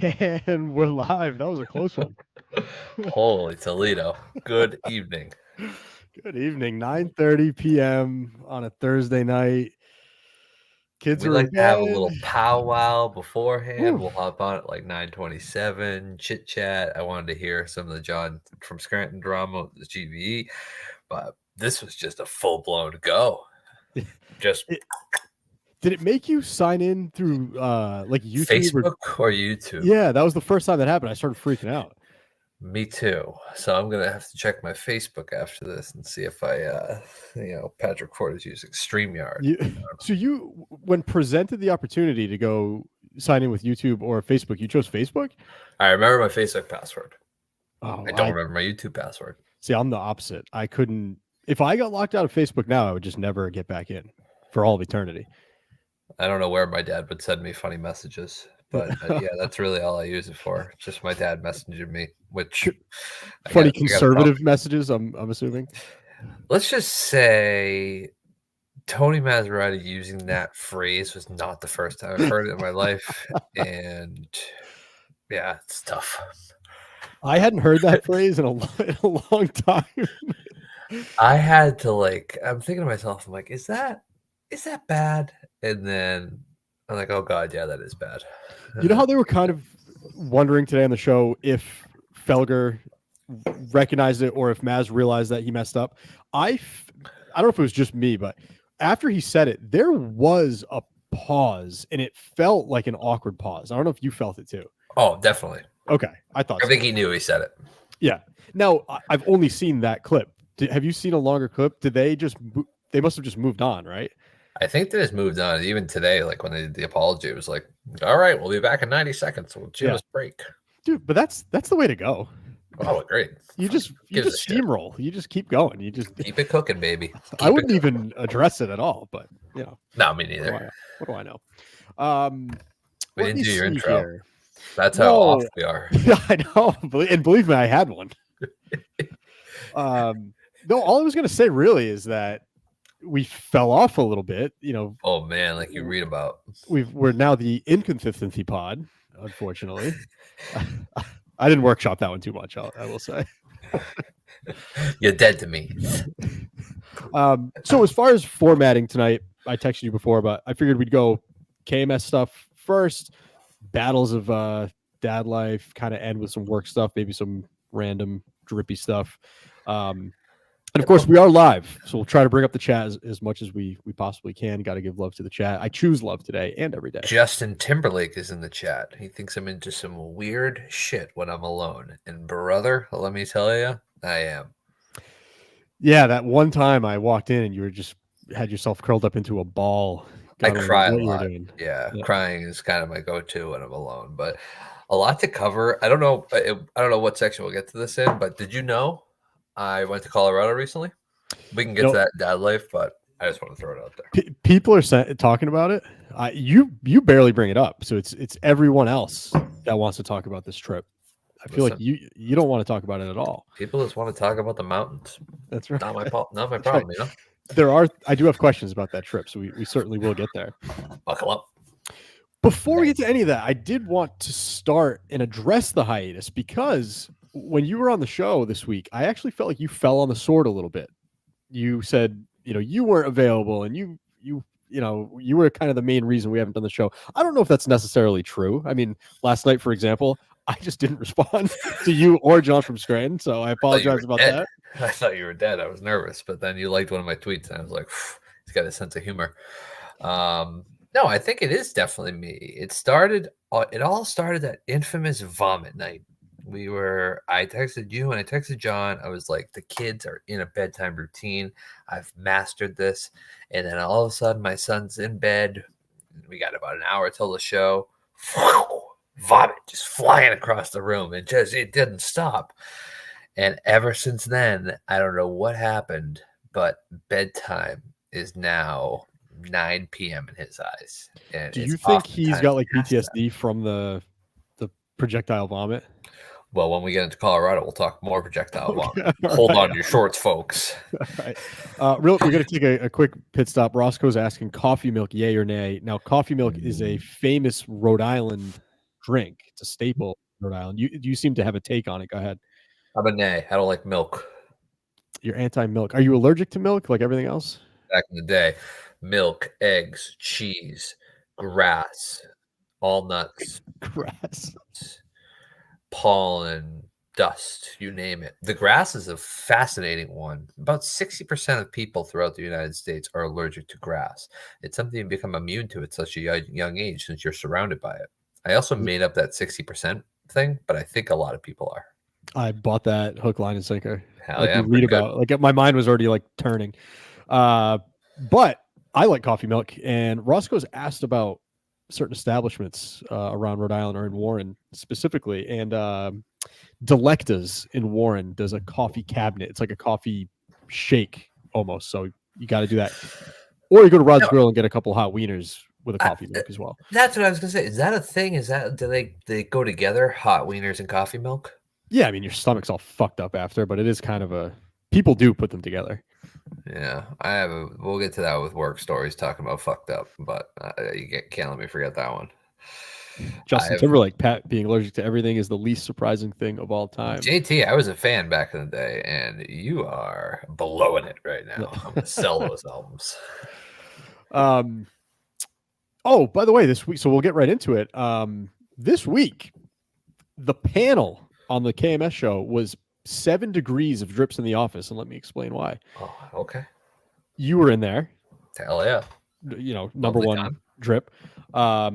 And we're live. That was a close one. Holy Toledo. Good evening. Good evening. 9:30 p.m. on a Thursday night. Kids We are in like to have a bed. little powwow beforehand. Whew. We'll hop on at like 9:27, chit chat. I wanted to hear some of the John from Scranton drama with the GVE, but this was just a full blown go. Just Did it make you sign in through like YouTube or? Facebook or YouTube. Yeah, that was the first time that happened. I started freaking out. Me too. So I'm gonna have to check my Facebook after this and see if Patrick Ford is using StreamYard. So you, when presented the opportunity to go sign in with YouTube or Facebook, you chose Facebook? I remember my Facebook password. Oh, I don't remember my YouTube password. See, I'm the opposite. I couldn't. If I got locked out of Facebook now, I would just never get back in for all of eternity. I don't know where my dad would send me funny messages, but yeah, that's really all I use it for. Just my dad messaging me, which funny conservative messages. I'm assuming. Let's just say Tony Maserati using that phrase was not the first time I've heard it in my life, and yeah, it's tough. I hadn't heard that phrase in a long time. I had to I'm thinking to myself, I'm like, is that bad? And then I'm like, oh God, yeah, that is bad. You know how they were kind of wondering today on the show if Felger recognized it or if Maz realized that he messed up. I don't know if it was just me, but after he said it, there was a pause and it felt like an awkward pause. I don't know if you felt it too. Oh, definitely. Okay. I think he knew he said it. Yeah. Now, I've only seen that clip. Have you seen a longer clip? They must have just moved on, right? I think they just moved on. Even today, like when they did the apology, it was like, all right, we'll be back in 90 seconds. We'll give us a break. Dude, but that's the way to go. Oh, great. You just steamroll. You just keep going. You just keep it cooking, baby. I wouldn't even address it at all, but you know. No, me neither. What do I know? We didn't do your intro. Here. That's how off we are. Yeah, I know. And believe me, I had one. No, all I was gonna say really is that we fell off a little bit, you know. Oh man, like you read about. We're now the inconsistency pod, unfortunately. I didn't workshop that one too much, I will say. You're dead to me. So as far as formatting tonight, I texted you before, but I figured we'd go KMS stuff first, battles of dad life, kind of end with some work stuff, maybe some random drippy stuff. And of course, we are live, so we'll try to bring up the chat as much as we possibly can. Got to give love to the chat. I choose love today and every day. Justin Timberlake is in the chat. He thinks I'm into some weird shit when I'm alone. And brother, let me tell you, I am. Yeah, that one time I walked in and you were just had yourself curled up into a ball. I cry a lot. Yeah, crying is kind of my go-to when I'm alone. But a lot to cover. I don't know what section we'll get to this in, but did you know I went to Colorado recently? We can get to that dad life, but I just want to throw it out there. People are talking about it. You barely bring it up, so it's everyone else that wants to talk about this trip. I feel like you don't want to talk about it at all. People just want to talk about the mountains. That's right. Not my problem. Right. You know. I do have questions about that trip, so we certainly will get there. Buckle up. Before we get to any of that, I did want to start and address the hiatus because when you were on the show this week, I actually felt like you fell on the sword a little bit. You said, you weren't available and you were kind of the main reason we haven't done the show. I don't know if that's necessarily true. I mean, last night, for example, I just didn't respond to you or John from Scranton, so I apologize about that. I thought you were dead. I was nervous, but then you liked one of my tweets, and I was like, he's got a sense of humor. No, I think it is definitely me. It all started that infamous vomit night. I texted you and I texted John. I was like, the kids are in a bedtime routine. I've mastered this. And then all of a sudden, my son's in bed. We got about an hour till the show. Vomit just flying across the room. It didn't stop. And ever since then, I don't know what happened, but bedtime is now 9 p.m. in his eyes. And do you think he's got like PTSD from the projectile vomit? Well, when we get into Colorado, we'll talk more projectile vomit. Hold on to your shorts, folks. Right. We're going to take a quick pit stop. Roscoe's asking coffee milk, yay or nay. Now, coffee milk is a famous Rhode Island drink. It's a staple in Rhode Island. You seem to have a take on it. Go ahead. I'm a nay. I don't like milk. You're anti-milk. Are you allergic to milk like everything else? Back in the day, milk, eggs, cheese, grass, all nuts, Grass. pollen, dust, you name it. The grass is a fascinating one. About 60% of people throughout the United States are allergic to grass. It's something you become immune to at such a young age since you're surrounded by it. I also made up that 60% thing, but I think a lot of people are. I bought that hook, line, and sinker. Hell Like yeah, you read about, like my mind was already like turning. But I like coffee milk, and Roscoe's asked about certain establishments around Rhode Island or in Warren specifically, and Delecta's in Warren does a coffee cabinet. It's like a coffee shake almost. So you got to do that, or you go to Rod's Grill and get a couple hot wieners with a coffee milk as well. That's what I was gonna say. Is that a thing? Is that do they go together? Hot wieners and coffee milk? Yeah, I mean your stomach's all fucked up after, but it is kind of a people do put them together. Yeah, we'll get to that with work stories talking about fucked up, but you can't let me forget that one. Justin Timberlake, Pat being allergic to everything is the least surprising thing of all time. JT, I was a fan back in the day, and you are blowing it right now. I'm gonna sell those albums. Oh, by the way, this week, so we'll get right into it. This week, the panel on the KMS show was 7 degrees of drips in the office, and let me explain why. Oh, okay. You were in there. Hell yeah. You know, number one drip. Our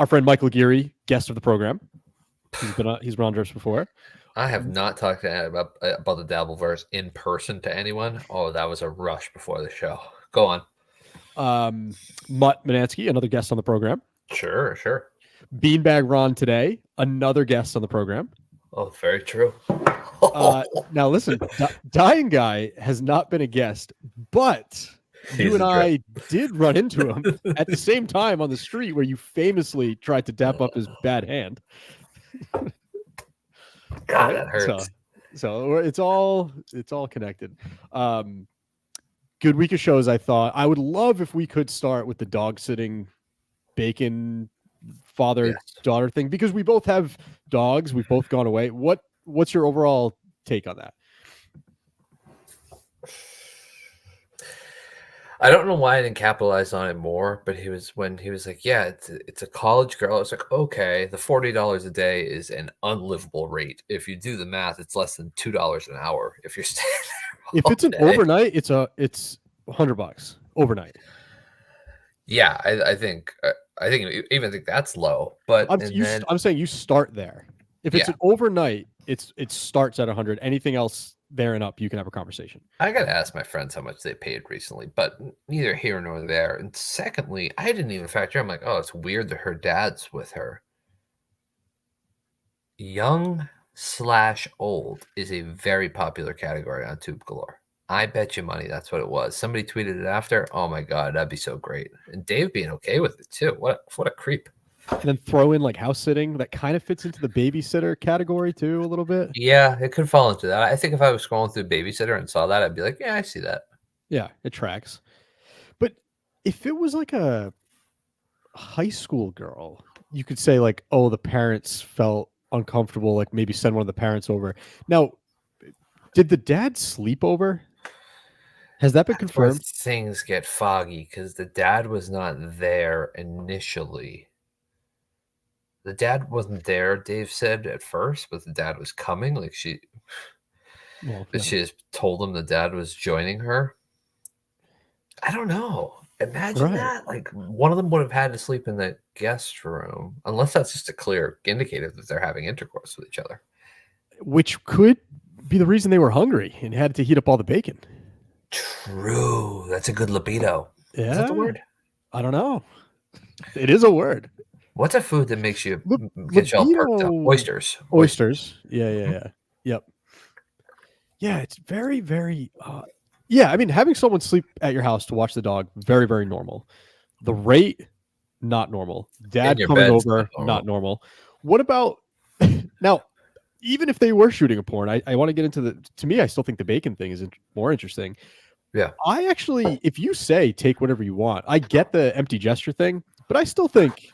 friend Michael Geary, guest of the program. He's been on drips before. I have not talked about the Dabbleverse in person to anyone. Oh, that was a rush before the show. Go on. Mutt Manansky, another guest on the program. Sure. Beanbag Ron today, another guest on the program. Oh, very true. Now listen, Dying Guy has not been a guest, but you and I did run into him at the same time on the street where you famously tried to dap up his bad hand. God, that hurts. So it's all connected. Good week of shows. I thought I would love if we could start with the dog sitting bacon father-daughter thing, because we both have dogs. We've both gone away. What's your overall take on that? I don't know why I didn't capitalize on it more, but when he was like, yeah, it's a college girl. I was like, okay, the $40 a day is an unlivable rate. If you do the math, it's less than $2 an hour if you're staying there. If it's an overnight, it's $100 overnight. Yeah, I think that's low, but I'm saying you start there. If it's an overnight, it starts at 100. Anything else there and up, you can have a conversation. I got to ask my friends how much they paid recently, but neither here nor there. And secondly, I didn't even factor. I'm like, oh, it's weird that her dad's with her. Young/old is a very popular category on Tube Galore. I bet you money that's what it was. Somebody tweeted it after. Oh my God, that'd be so great. And Dave being okay with it too. What a creep. And then throw in like house sitting. That kind of fits into the babysitter category too a little bit. Yeah, it could fall into that. I think if I was scrolling through babysitter and saw that, I'd be like, yeah, I see that. Yeah, it tracks. But if it was like a high school girl, you could say like, oh, the parents felt uncomfortable, like maybe send one of the parents over. Now, did the dad sleep over? Has that been confirmed? Things get foggy because the dad was not there initially. The dad wasn't there, Dave said at first, but the dad was coming. Like she just told him the dad was joining her. I don't know. Imagine that. Like one of them would have had to sleep in the guest room, unless that's just a clear indicator that they're having intercourse with each other. Which could be the reason they were hungry and had to heat up all the bacon. True. That's a good libido. Yeah. Is that the word? I don't know. It is a word. What's a food that makes you get you all perked up? Oysters. Yeah. Yep. Yeah, it's very, very. I mean, having someone sleep at your house to watch the dog, very, very normal. The rate, not normal. Dad coming over, not normal. What about now? Even if they were shooting a porn, I want to get into to me, I still think the bacon thing is more interesting. Yeah. I actually, if you say take whatever you want, I get the empty gesture thing, but I still think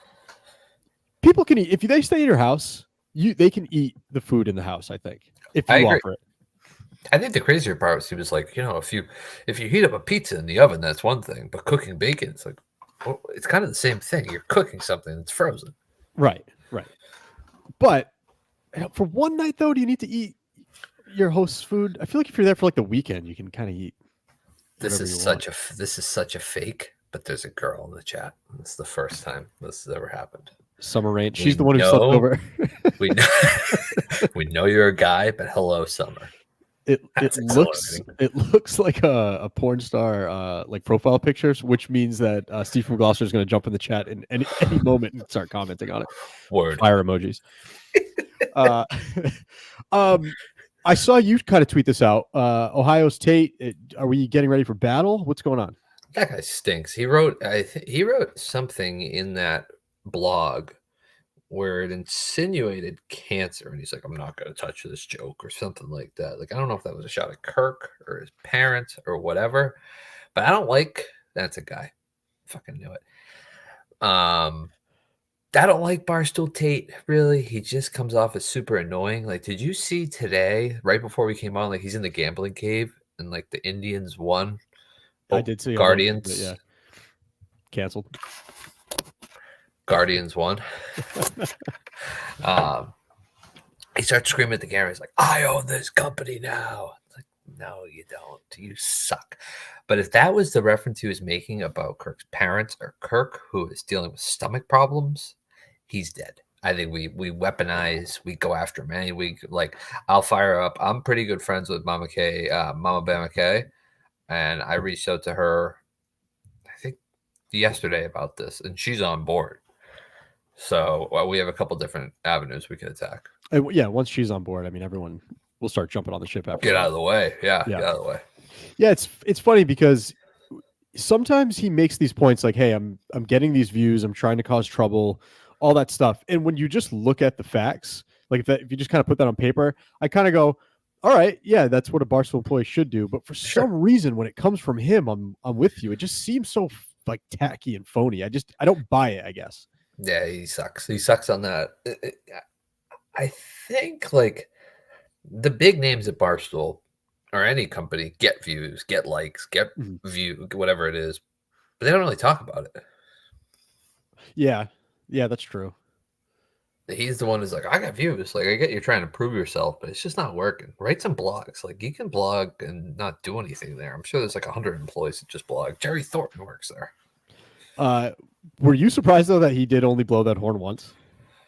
people can eat if they stay in your house. They can eat the food in the house. I think if I you agree. offer it. I think the crazier part was he was like, if you heat up a pizza in the oven, that's one thing, but cooking bacon, it's like, well, it's kind of the same thing. You're cooking something that's frozen. Right. But for one night though, do you need to eat your host's food? I feel like if you're there for like the weekend, you can kind of eat. This is such a fake. But there's a girl in the chat. This is the first time this has ever happened. Summer Rain. She's the one who slept over. we know you're a guy, but hello, Summer. It looks like a porn star like profile pictures, which means that Steve from Gloucester is going to jump in the chat in any moment and start commenting on it. Word. Fire emojis. I saw you kind of tweet this out. Ohio's Tate. Are we getting ready for battle? What's going on? That guy stinks. He wrote something in that blog where it insinuated cancer, and he's like, I'm not going to touch this joke or something like that. Like, I don't know if that was a shot at Kirk or his parents or whatever, but I don't like, that's a guy. Fucking knew it. I don't like Barstool Tate, really. He just comes off as super annoying. Like, did you see today, right before we came on, like he's in the gambling cave and like the Indians won? I did see Guardians. Bit, yeah. Canceled. Guardians won. He starts screaming at the camera. He's like, I own this company now. It's like, no, you don't. You suck. But if that was the reference he was making about Kirk's parents or Kirk, who is dealing with stomach problems, he's dead. I think we weaponize, we go after him any week. Like, I'll fire up. I'm pretty good friends with Mama Bama K. And I reached out to her, I think, yesterday about this, and she's on board. So we have a couple different avenues we can attack. Yeah, once she's on board, I mean, everyone will start jumping on the ship after. Get out of the way. Yeah, get out of the way. Yeah, it's funny because sometimes he makes these points like, hey, I'm getting these views, I'm trying to cause trouble, all that stuff. And when you just look at the facts, like if you just kind of put that on paper, I kind of go, all right, yeah, that's what a Barstool employee should do. But for some reason, when it comes from him, I'm with you. It just seems so like tacky and phony. I don't buy it, I guess. Yeah, he sucks. He sucks on that. I think like the big names at Barstool or any company get views, get likes, get view, whatever it is, but they don't really talk about it. Yeah, that's true. He's the one who's like, I got views. Like, I get you're trying to prove yourself, but it's just not working. Write some blogs. Like, you can blog and not do anything there. I'm sure there's like 100 employees that just blog. Jerry Thornton works there. Were you surprised, though, that he did only blow that horn once?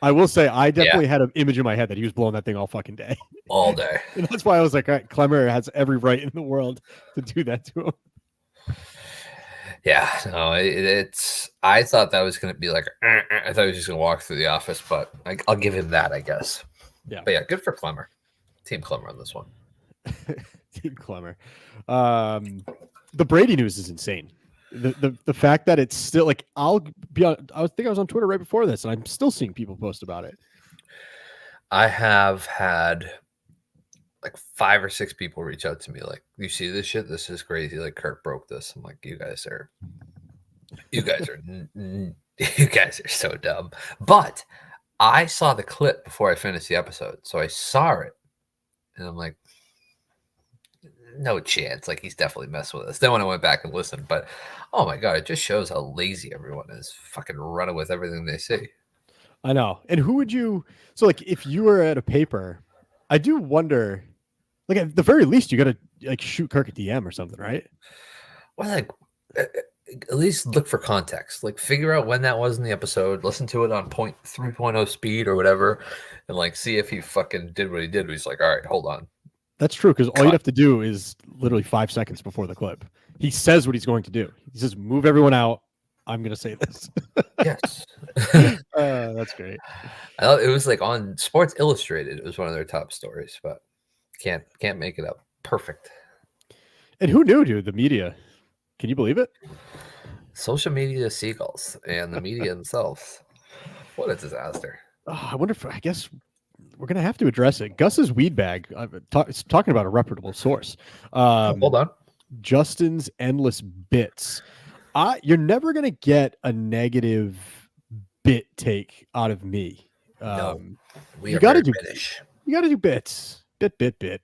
I will say I definitely had an image in my head that he was blowing that thing all fucking day. All day. And that's why I was like, all right, Clemmer has every right in the world to do that to him. Yeah, no, it's. I thought that was going to be like. I thought he was just going to walk through the office, but I'll give him that, I guess. Yeah, but yeah, good for Clemmer, Team Clemmer on this one. Team Clemmer. The Brady news is insane. The fact that it's still like I think I was on Twitter right before this, and I'm still seeing people post about it. I have had like 5 or 6 people reach out to me like, you see this shit? This is crazy. Like, Kirk broke this. I'm like, you guys are so dumb. But I saw the clip before I finished the episode, so I saw it, and I'm like, no chance. Like, he's definitely messing with us. Then when I went back and listened, but oh my god, it just shows how lazy everyone is. Fucking running with everything they see. I know. And who would you? So like, if you were at a paper, I do wonder. Like, at the very least, you got to like shoot Kirk a DM or something, right? Well, like at least look for context. Like, figure out when that was in the episode. Listen to it on 3.0 speed or whatever, and like see if he fucking did what he did. He's like, all right, hold on. That's true, because all you'd have to do is literally 5 seconds before the clip. He says what he's going to do. He says, "Move everyone out. I'm going to say this." Yes. That's great. I thought it was like on Sports Illustrated. It was one of their top stories, but can't make it up. Perfect. And who knew, dude? The media. Can you believe it? Social media seagulls and the media themselves. What a disaster. Oh, I wonder if, I guess we're going to have to address it. Gus's weed bag, it's talking about a reputable source. Hold on. Justin's Endless Bits. You're never going to get a negative bit take out of me. No, we you are got to very do British. you got to do bits, bit.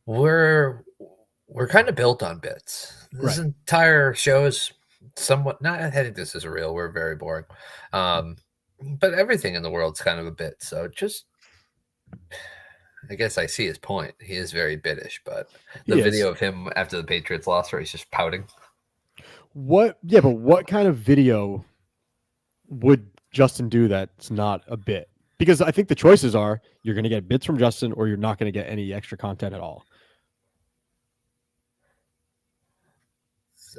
We're kind of built on bits. This Right. entire show is somewhat not. I think this is real. We're very boring, but everything in the world's kind of a bit. So just, I guess I see his point. He is very bitish, but the video of him after the Patriots lost, where he's just pouting. What? Yeah, but what kind of video would Justin do that's not a bit? Because I think the choices are you're going to get bits from Justin or you're not going to get any extra content at all.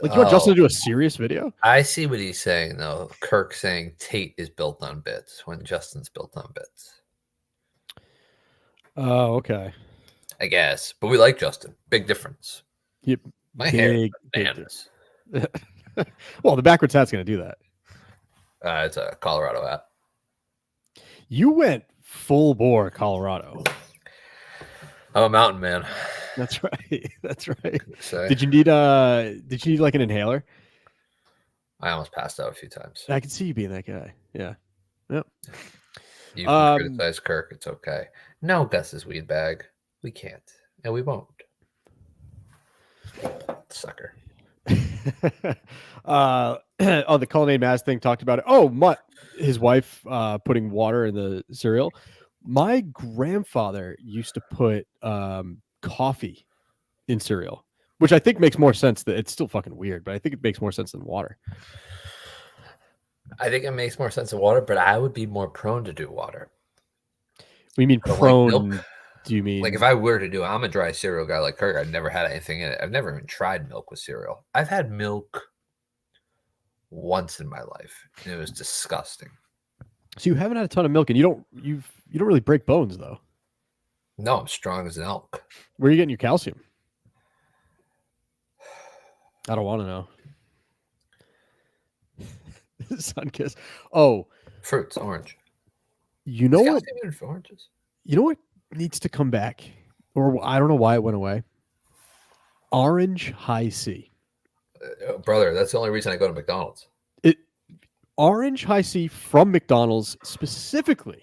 Like, you want Justin to do a serious video? I see what he's saying, though. Kirk saying Tate is built on bits when Justin's built on bits. Oh, okay. I guess. But we like Justin. Big difference. Yep. My hair is bananas. Well, the backwards hat's going to do that. It's a Colorado hat. You went full bore Colorado. I'm a mountain man. That's right. That's right. Did you need like an inhaler? I almost passed out a few times. I can see you being that guy. Yeah. Yep. You can criticize Kirk. It's okay. No, Gus's weed bag. We can't. And we won't. Sucker. Oh, the Cullinane Maz thing talked about it. Oh, Mutt, his wife putting water in the cereal. My grandfather used to put coffee in cereal, which I think makes more sense. That it's still fucking weird, but I think it makes more sense than water. I think it makes more sense than water, but I would be more prone to do water. We mean prone? Like, do you mean like if I were to do? I'm a dry cereal guy like Kirk. I've never had anything in it. I've never even tried milk with cereal. I've had milk once in my life, and it was disgusting. So you haven't had a ton of milk, and you don't really break bones though. No, I'm strong as an elk. Where are you getting your calcium? I don't want to know. Sunkiss. Oh, fruits, orange. You know what? Oranges. You know what needs to come back, or I don't know why it went away. Orange High C. Brother, that's the only reason I go to McDonald's. Orange High C from McDonald's specifically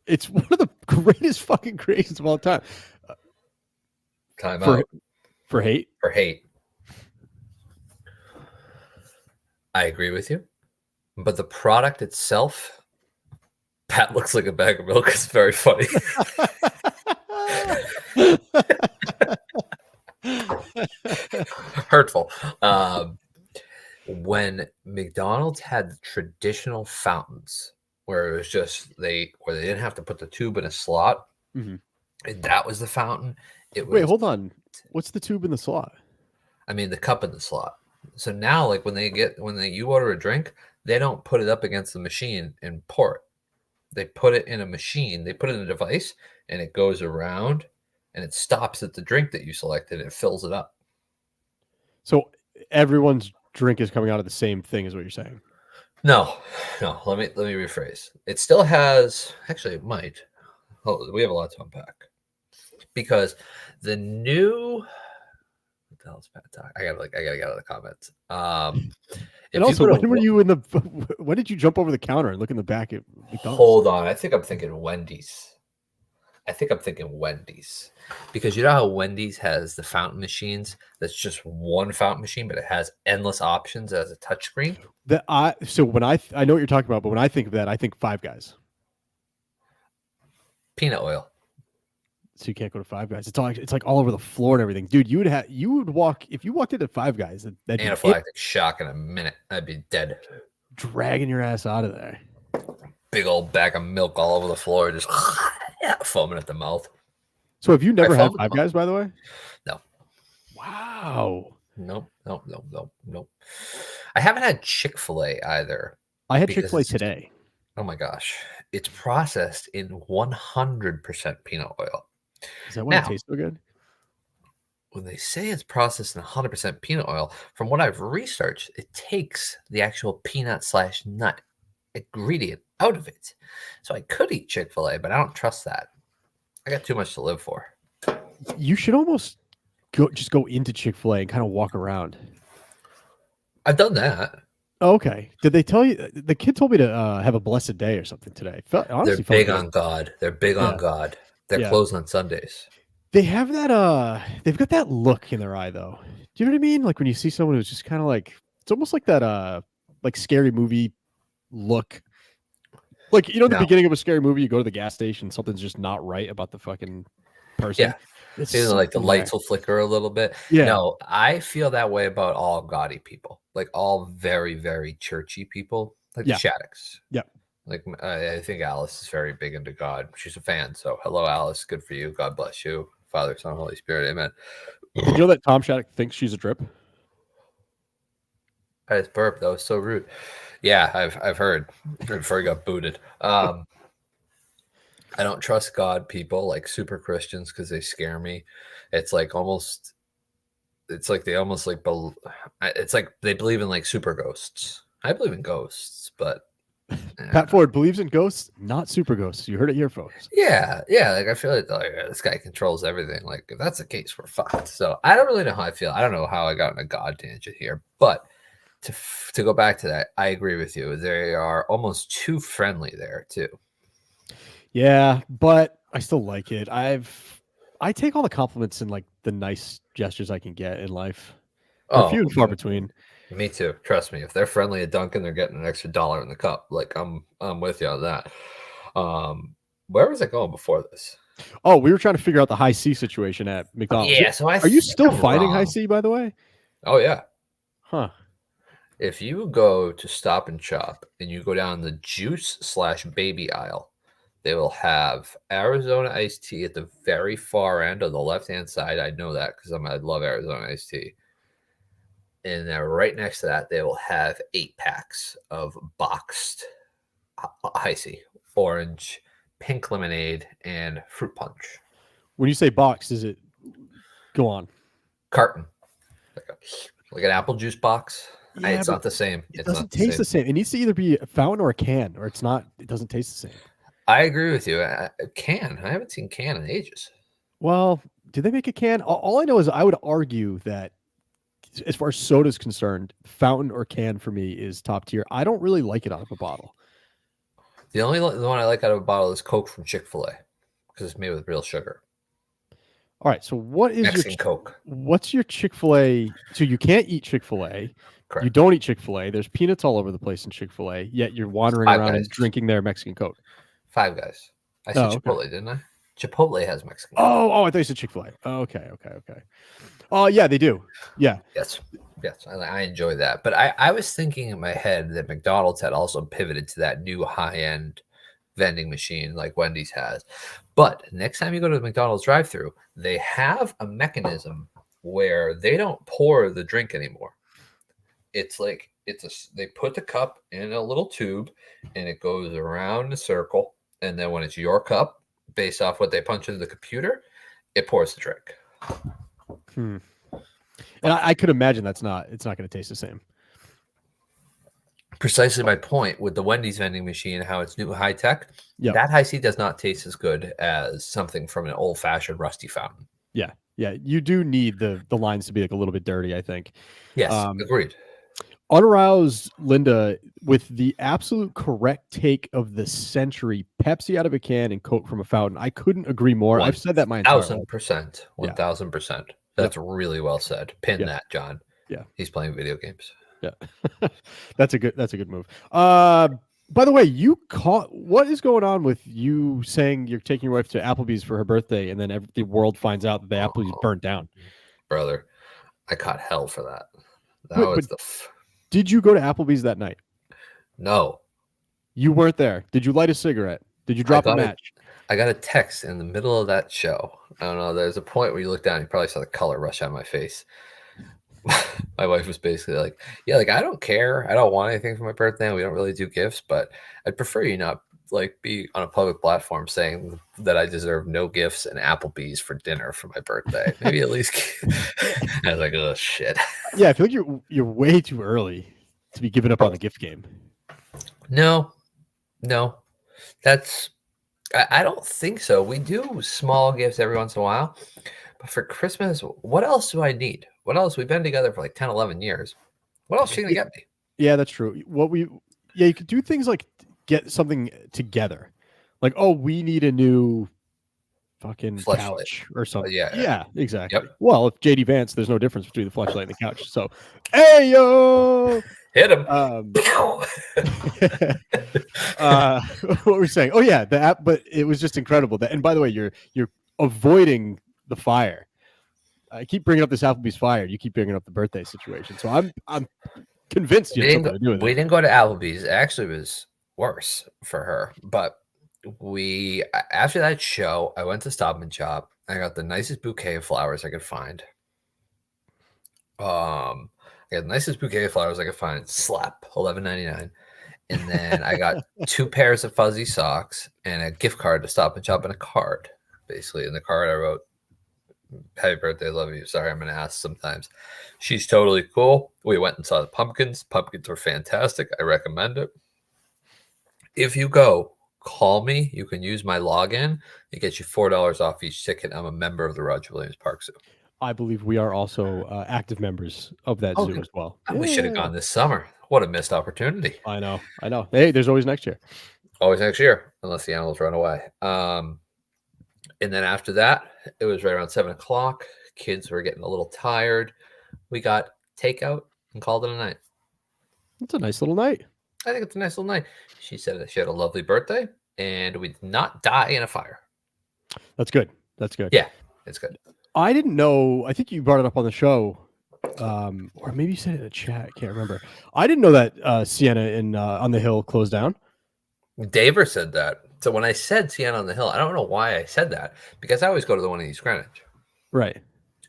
it's one of the greatest fucking creations of all time. Time out. For hate? For hate. I agree with you. But the product itself, Pat looks like a bag of milk. It's very funny. Hurtful. When McDonald's had the traditional fountains where it was just where they didn't have to put the tube in a slot, and that was the fountain. Wait, hold on. What's the tube in the slot? I mean, the cup in the slot. So now, like when you order a drink, they don't put it up against the machine and pour it. They put it in a machine. They put it in a device, and it goes around, and it stops at the drink that you selected and fills it up. So everyone's drink is coming out of the same thing, is what you're saying? No. Let me rephrase. It still has. Actually, it might. Oh, we have a lot to unpack because the new. What the hell is Pat talk? I gotta get out of the comments. And also, when did you jump over the counter and look in the back at McDonald's? Hold on, I think I'm thinking Wendy's. Because you know how Wendy's has the fountain machines? That's just one fountain machine, but it has endless options as a touchscreen. So when I know what you're talking about, but when I think of that, I think Five Guys. Peanut oil. So you can't go to Five Guys. It's like all over the floor and everything, dude. You would walk if you walked into Five Guys. Anaphylactic shock in a minute. I'd be dead. Dragging your ass out of there. Big old bag of milk all over the floor, just foaming at the mouth. So have you never had Five Guys, by the way? No. Wow. Nope. I haven't had Chick-fil-A either. I had Chick-fil-A today. Oh my gosh. It's processed in 100% peanut oil. Is that why it tastes so good? When they say it's processed in 100% peanut oil, from what I've researched, it takes the actual peanut/nut ingredient out of it. So I could eat Chick-fil-A, but I don't trust that. I got too much to live for. You should almost go into Chick-fil-A and kind of walk around. I've done that. Okay. Did they tell you? The kid told me to have a blessed day or something today. They're Honestly felt big good. on God. They're big on Yeah. God. They're Yeah. closed on Sundays. They have that. They've got that look in their eye, though. Do you know what I mean? Like when you see someone who's just kind of like, it's almost like that. Like scary movie look. Like in the No. beginning of a scary movie, you go to the gas station, something's just not right about the fucking person. Yeah. It's Like the something lights there. will flicker a little bit. Yeah. No, I feel that way about all gaudy people, like all very, very churchy people, like the Yeah. Shaddocks. Yeah. Like I think Alice is very big into God. She's a fan. So hello, Alice. Good for you. God bless you. Father, Son, Holy Spirit. Amen. Did you know that Tom Shattuck thinks she's a drip? I just burped. That was so rude. Yeah, I've heard before he got booted. I don't trust God people like super Christians because they scare me. It's like almost, it's like they almost like, it's like they believe in like super ghosts. I believe in ghosts, but Pat Ford believes in ghosts, not super ghosts. You heard it here, folks. yeah. Like I feel like this guy controls everything. Like if that's the case, we're fucked. So I don't really know how I feel. I don't know how I got on a God tangent here, but to go back to that, I agree with you. They are almost too friendly there too. Yeah, but I still like it. I take all the compliments and like the nice gestures I can get in life. They're few and far between. Me too. Trust me. If they're friendly at Dunkin', they're getting an extra $1 in the cup. Like I'm with you on that. Where was I going before this? Oh, we were trying to figure out the high C situation at McDonald's. Yeah. So Are you still finding high C, by the way? Oh yeah. Huh. If you go to Stop and Shop and you go down the juice/baby aisle, they will have Arizona iced tea at the very far end on the left-hand side. I know that because I love Arizona iced tea. And then right next to that, they will have 8-packs of boxed Hi-C, orange, pink lemonade, and fruit punch. When you say box, is it go on? Carton. Like an apple juice box. Yeah, it's not the same. It doesn't taste the same. It needs to either be a fountain or a can, or it's not. It doesn't taste the same. I agree with you. Can. I haven't seen can in ages. Well, do they make a can? All I know is I would argue that as far as soda is concerned, fountain or can for me is top tier. I don't really like it out of a bottle. The one I like out of a bottle is Coke from Chick-fil-A because it's made with real sugar. All right. So what is Mexican Coke? What's your Chick-fil-A? So you can't eat Chick-fil-A. Correct. You don't eat Chick-fil-A. There's peanuts all over the place in Chick-fil-A, yet you're wandering around and drinking their Mexican Coke. Five Guys. I said Chipotle, didn't I? Chipotle has Mexican Coke. Oh, I thought you said Chick-fil-A. Oh, okay. Oh, yeah, they do. Yeah. Yes. I enjoy that. But I was thinking in my head that McDonald's had also pivoted to that new high-end vending machine like Wendy's has. But next time you go to the McDonald's drive-thru, they have a mechanism where they don't pour the drink anymore. It's like they put the cup in a little tube and it goes around a circle. And then when it's your cup, based off what they punch into the computer, it pours the drink. And I could imagine it's not going to taste the same. Precisely my point with the Wendy's vending machine, how it's new high tech. Yep. That Hi-C does not taste as good as something from an old fashioned rusty fountain. Yeah. You do need the lines to be like a little bit dirty, I think. Yes, agreed. Unaroused Linda with the absolute correct take of the century: Pepsi out of a can and Coke from a fountain. I couldn't agree more. I've said that my entire life. 1,000%. 1,000%. That's really well said. Pin that, John. Yeah. He's playing video games. Yeah. That's a good move. By the way, what is going on with you saying you're taking your wife to Applebee's for her birthday and then the world finds out that the Applebee's burnt down? Brother, I caught hell for that. Did you go to Applebee's that night? No. You weren't there. Did you light a cigarette? Did you drop a match? I got a text in the middle of that show. I don't know. There's a point where you look down, you probably saw the color rush out of my face. My wife was basically like, yeah, like I don't care. I don't want anything for my birthday. We don't really do gifts, but I'd prefer you not like be on a public platform saying that I deserve no gifts and Applebee's for dinner for my birthday. Maybe at least I was like, oh shit. Yeah, I feel like you're way too early to be giving up on the gift game. No. I don't think so. We do small gifts every once in a while, but for Christmas, what else do I need? What else? We've been together for like 10, 11 years. What else are you going to get me? Yeah, that's true. You could do things like get something together. Like, oh, we need a new fucking Fleshlight. couch or something. Yeah. Yeah, exactly. Yep. Well, if JD Vance, there's no difference between the flashlight and the couch. So, hey yo, Hit him. um, what were we saying? Oh yeah, the app. But it was just incredible. That, and by the way, you're avoiding the fire. I keep bringing up this Applebee's fire. You keep bringing up the birthday situation. So I'm convinced you had something to do with We it. didn't go to Applebee's. It actually was worse for her. But after that show, I went to Stop and Shop. I got the nicest bouquet of flowers I could find. I got the nicest bouquet of flowers I could find. Slap, $11.99. And then I got 2 pairs of fuzzy socks and a gift card to Stop and Shop and a card. Basically, in the card I wrote, "Happy birthday, love you. Sorry, I'm an ass sometimes." She's totally cool. We went and saw the pumpkins. Pumpkins were fantastic. I recommend it. If you go, call me. You can use my login. It gets you $4 off each ticket. I'm a member of the Roger Williams Park Zoo. I believe we are also active members of that zoo as well. We should have Yeah. gone this summer. What a missed opportunity. I know. Hey, there's always next year. Always next year, unless the animals run away. And then after that, it was right around 7 o'clock. Kids were getting a little tired. We got takeout and called it a night. It's a nice little night. I think it's a nice little night. She said that she had a lovely birthday and we did not die in a fire. That's good. That's good. Yeah, it's good. I didn't know. I think you brought it up on the show, or maybe you said it in the chat. I can't remember. I didn't know that Sienna in on the Hill closed down. Daver said that. So when I said Sienna on the Hill, I don't know why I said that because I always go to the one in East Greenwich. Right.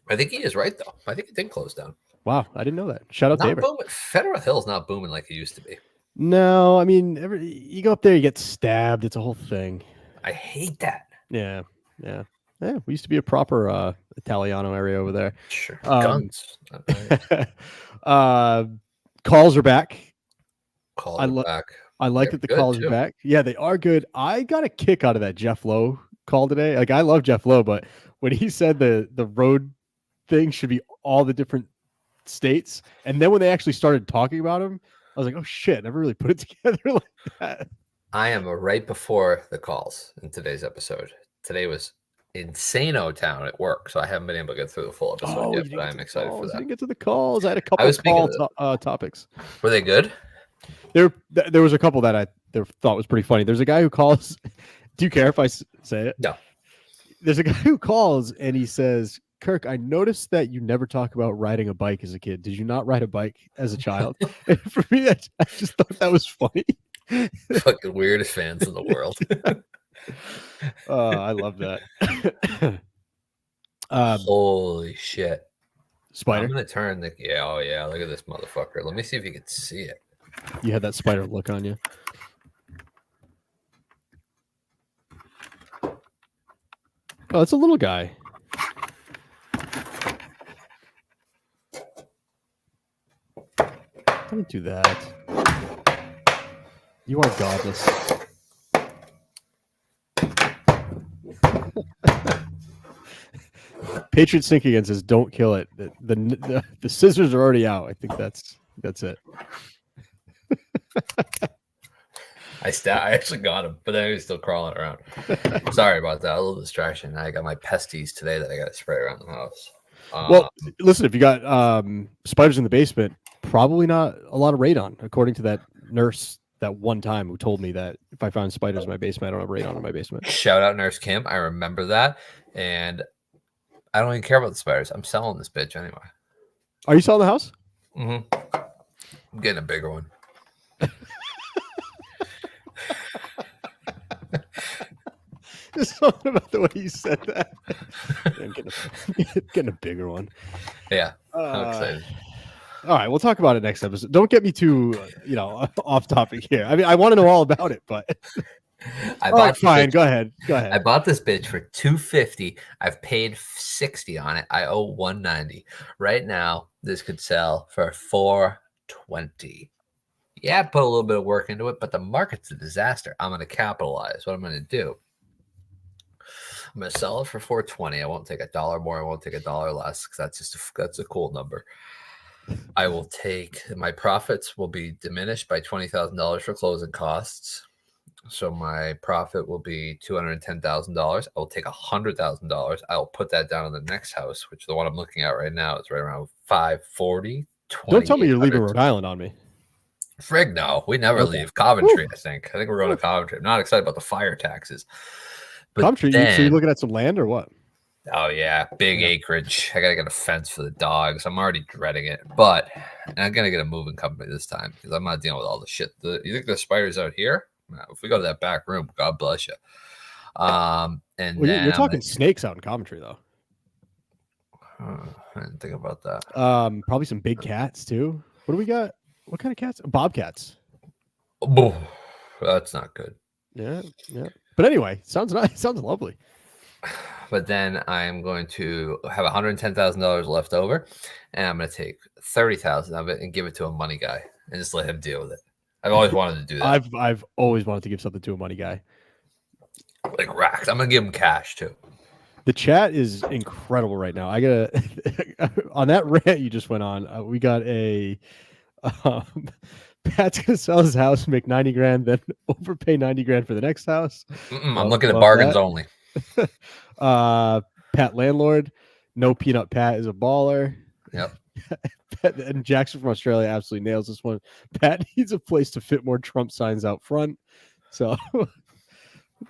I think he is right though. I think it did close down. Wow, I didn't know that. Shout out Not Daver. booming. Federal Hill's not booming like it used to be. No, I mean, you go up there, you get stabbed. It's a whole thing. I hate that. Yeah. We used to be a proper Italiano area over there. Sure. Guns. Calls are back. Calls are back. I like that the calls are back. Yeah, they are good. I got a kick out of that Jeff Lowe call today. Like, I love Jeff Lowe, but when he said the road thing should be all the different states, and then when they actually started talking about him, I was like, oh shit, I never really put it together like that. I am right before the calls in today's episode. Today was Insano Town at work, so I haven't been able to get through the full episode yet, but I'm excited for that. I didn't get to the calls. I had a couple of call topics. Were they good? There was a couple that I thought was pretty funny. There's a guy who calls. Do you care if I say it? No. There's a guy who calls and he says, "Kirk, I noticed that you never talk about riding a bike as a kid. Did you not ride a bike as a child?" And for me, I just thought that was funny. Fucking weirdest fans in the world. I love that. Holy shit. Spider. I'm going to turn the... Yeah, oh yeah, look at this motherfucker. Let me see if you can see it. You had that spider look on you. Oh, it's a little guy. Don't do that. You are godless. Patriot Sink Again says, "Don't kill it." The scissors are already out. I think that's it. I actually got him, but then he was still crawling around. Sorry about that. A little distraction. I got my pesties today that I got to spray around the house. Well, listen, if you got spiders in the basement, probably not a lot of radon, according to that nurse that one time who told me that if I found spiders in my basement, I don't have radon in my basement. Shout out Nurse Kim. I remember that. And I don't even care about the spiders. I'm selling this bitch anyway. Are you selling the house? Mm-hmm. I'm getting a bigger one. There's something about the way you said that. I'm getting a bigger one. Yeah, I'm excited. All right, we'll talk about it next episode. Don't get me too, off topic here. I mean, I want to know all about it, but fine. Go ahead. I bought this bitch for $250. I've paid $60 on it. I owe $190. Right now, this could sell for $420. Yeah, put a little bit of work into it, but the market's a disaster. I'm going to capitalize. What I'm going to do, I'm going to sell it for $420. I won't take $1 more. I won't take $1 less because that's a cool number. I will take my profits will be diminished by $20,000 for closing costs. So my profit will be $210,000. I will take $100,000. I will put that down in the next house, which the one I'm looking at right now is right around 540. Don't tell me you're leaving Rhode Island on me. Frig, no, we never leave Coventry. I think we're going to Coventry. I'm not excited about the fire taxes. But Coventry, then, so you're looking at some land or what? Oh yeah, big acreage. I gotta get a fence for the dogs. I'm already dreading it, but I'm gonna get a moving company this time because I'm not dealing with all the shit. You think the spiders out here? If we go to that back room, God bless you. And then you're talking snakes out in Coventry, though. I didn't think about that. Probably some big cats too. What do we got? What kind of cats? Bobcats. Oh, that's not good. Yeah. But anyway, sounds nice. Sounds lovely. But then I'm going to have $110,000 left over, and I'm going to take $30,000 of it and give it to a money guy and just let him deal with it. I've always wanted to do that. I've always wanted to give something to a money guy. Like racks. I'm going to give him cash too. The chat is incredible right now. I gotta on that rant you just went on. We got a Pat's gonna sell his house, make $90,000, then overpay $90,000 for the next house. I'm looking at bargains only. Pat landlord, no peanut Pat is a baller. Yep. And Jackson from Australia absolutely nails this one. Pat needs a place to fit more Trump signs out front. So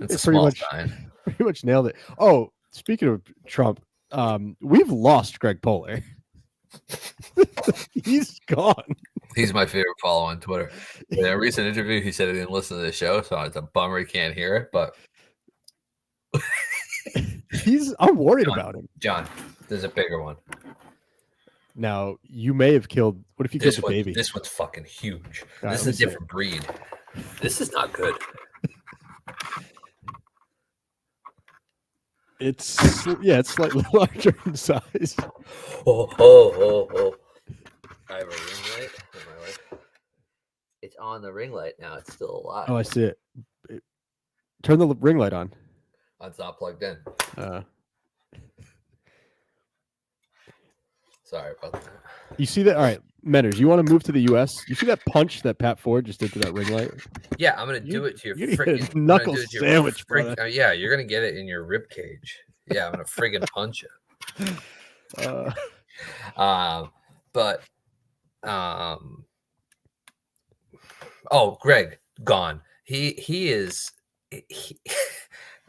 it's pretty much nailed it. Oh, speaking of Trump, we've lost Greg Poler. He's gone. He's my favorite follow on Twitter. In a recent interview, he said he didn't listen to the show, so it's a bummer he can't hear it. But I'm worried about him. John, there's a bigger one. Now, you may have killed. What if you killed the baby? This one's fucking huge. This is a different breed. This is not good. It's slightly larger in size. Oh. I have a ring light in my life. It's on the ring light now. It's still alive. Oh, I see it. Turn the ring light on. It's not plugged in. Sorry about that. You see that? All right, Menners, you want to move to the U.S.? You see that punch that Pat Ford just did to that ring light? Yeah, I'm going to do it to your freaking knuckle sandwich, brother. Yeah, you're going to get it in your rib cage. Yeah, I'm going to friggin' punch you. Greg, gone. He is...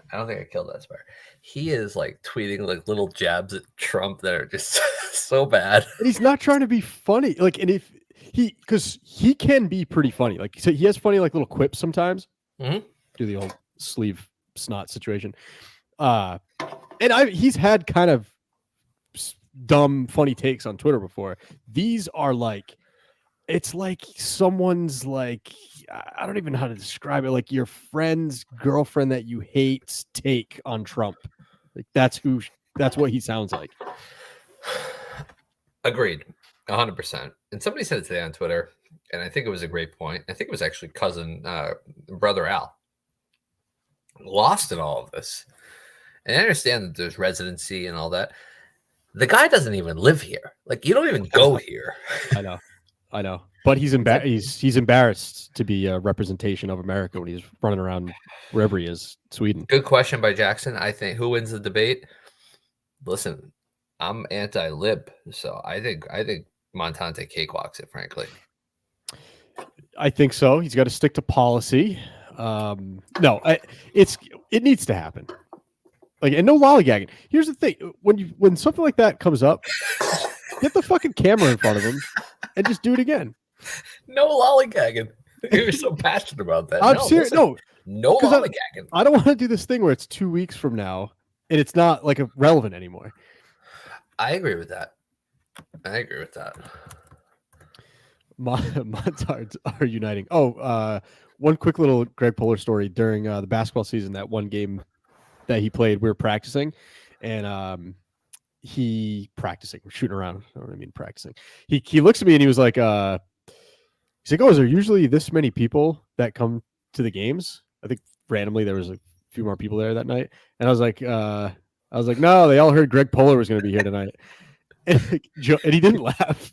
I don't think I killed that spider. He is like tweeting like little jabs at Trump that are just so bad. And he's not trying to be funny. Like, and because he can be pretty funny. Like, so he has funny like little quips sometimes. Mm-hmm. Do the old sleeve snot situation. And he's had kind of dumb, funny takes on Twitter before. These are like, it's like someone's like, I don't even know how to describe it. Like your friend's girlfriend that you hate's take on Trump. Like that's what he sounds like. Agreed. 100%. And somebody said it today on Twitter, and I think it was a great point. I think it was actually brother Al. Lost in all of this. And I understand that there's residency and all that. The guy doesn't even live here. Like you don't even go here. I know. But he's embarrassed to be a representation of America when he's running around wherever he is, Sweden. Good question by Jackson. I think who wins the debate? Listen, I'm anti-lib, so I think Montante cakewalks it, frankly. I think so. He's got to stick to policy. It needs to happen. Like, and no lollygagging. Here's the thing: when something like that comes up, get the fucking camera in front of him and just do it again. No lollygagging. You're so passionate about that. I'm serious. No lollygagging. I don't want to do this thing where it's 2 weeks from now and it's not like relevant anymore. I agree with that. Montards are uniting. One quick little Greg Poler story during the basketball season. That one game that he played, we were practicing, and we're shooting around. I don't know what I mean practicing. He looks at me and he was like, "Oh, is there usually this many people that come to the games?" I think randomly there was a few more people there that night, and I was like, "No, they all heard Greg Poler was going to be here tonight." and he didn't laugh.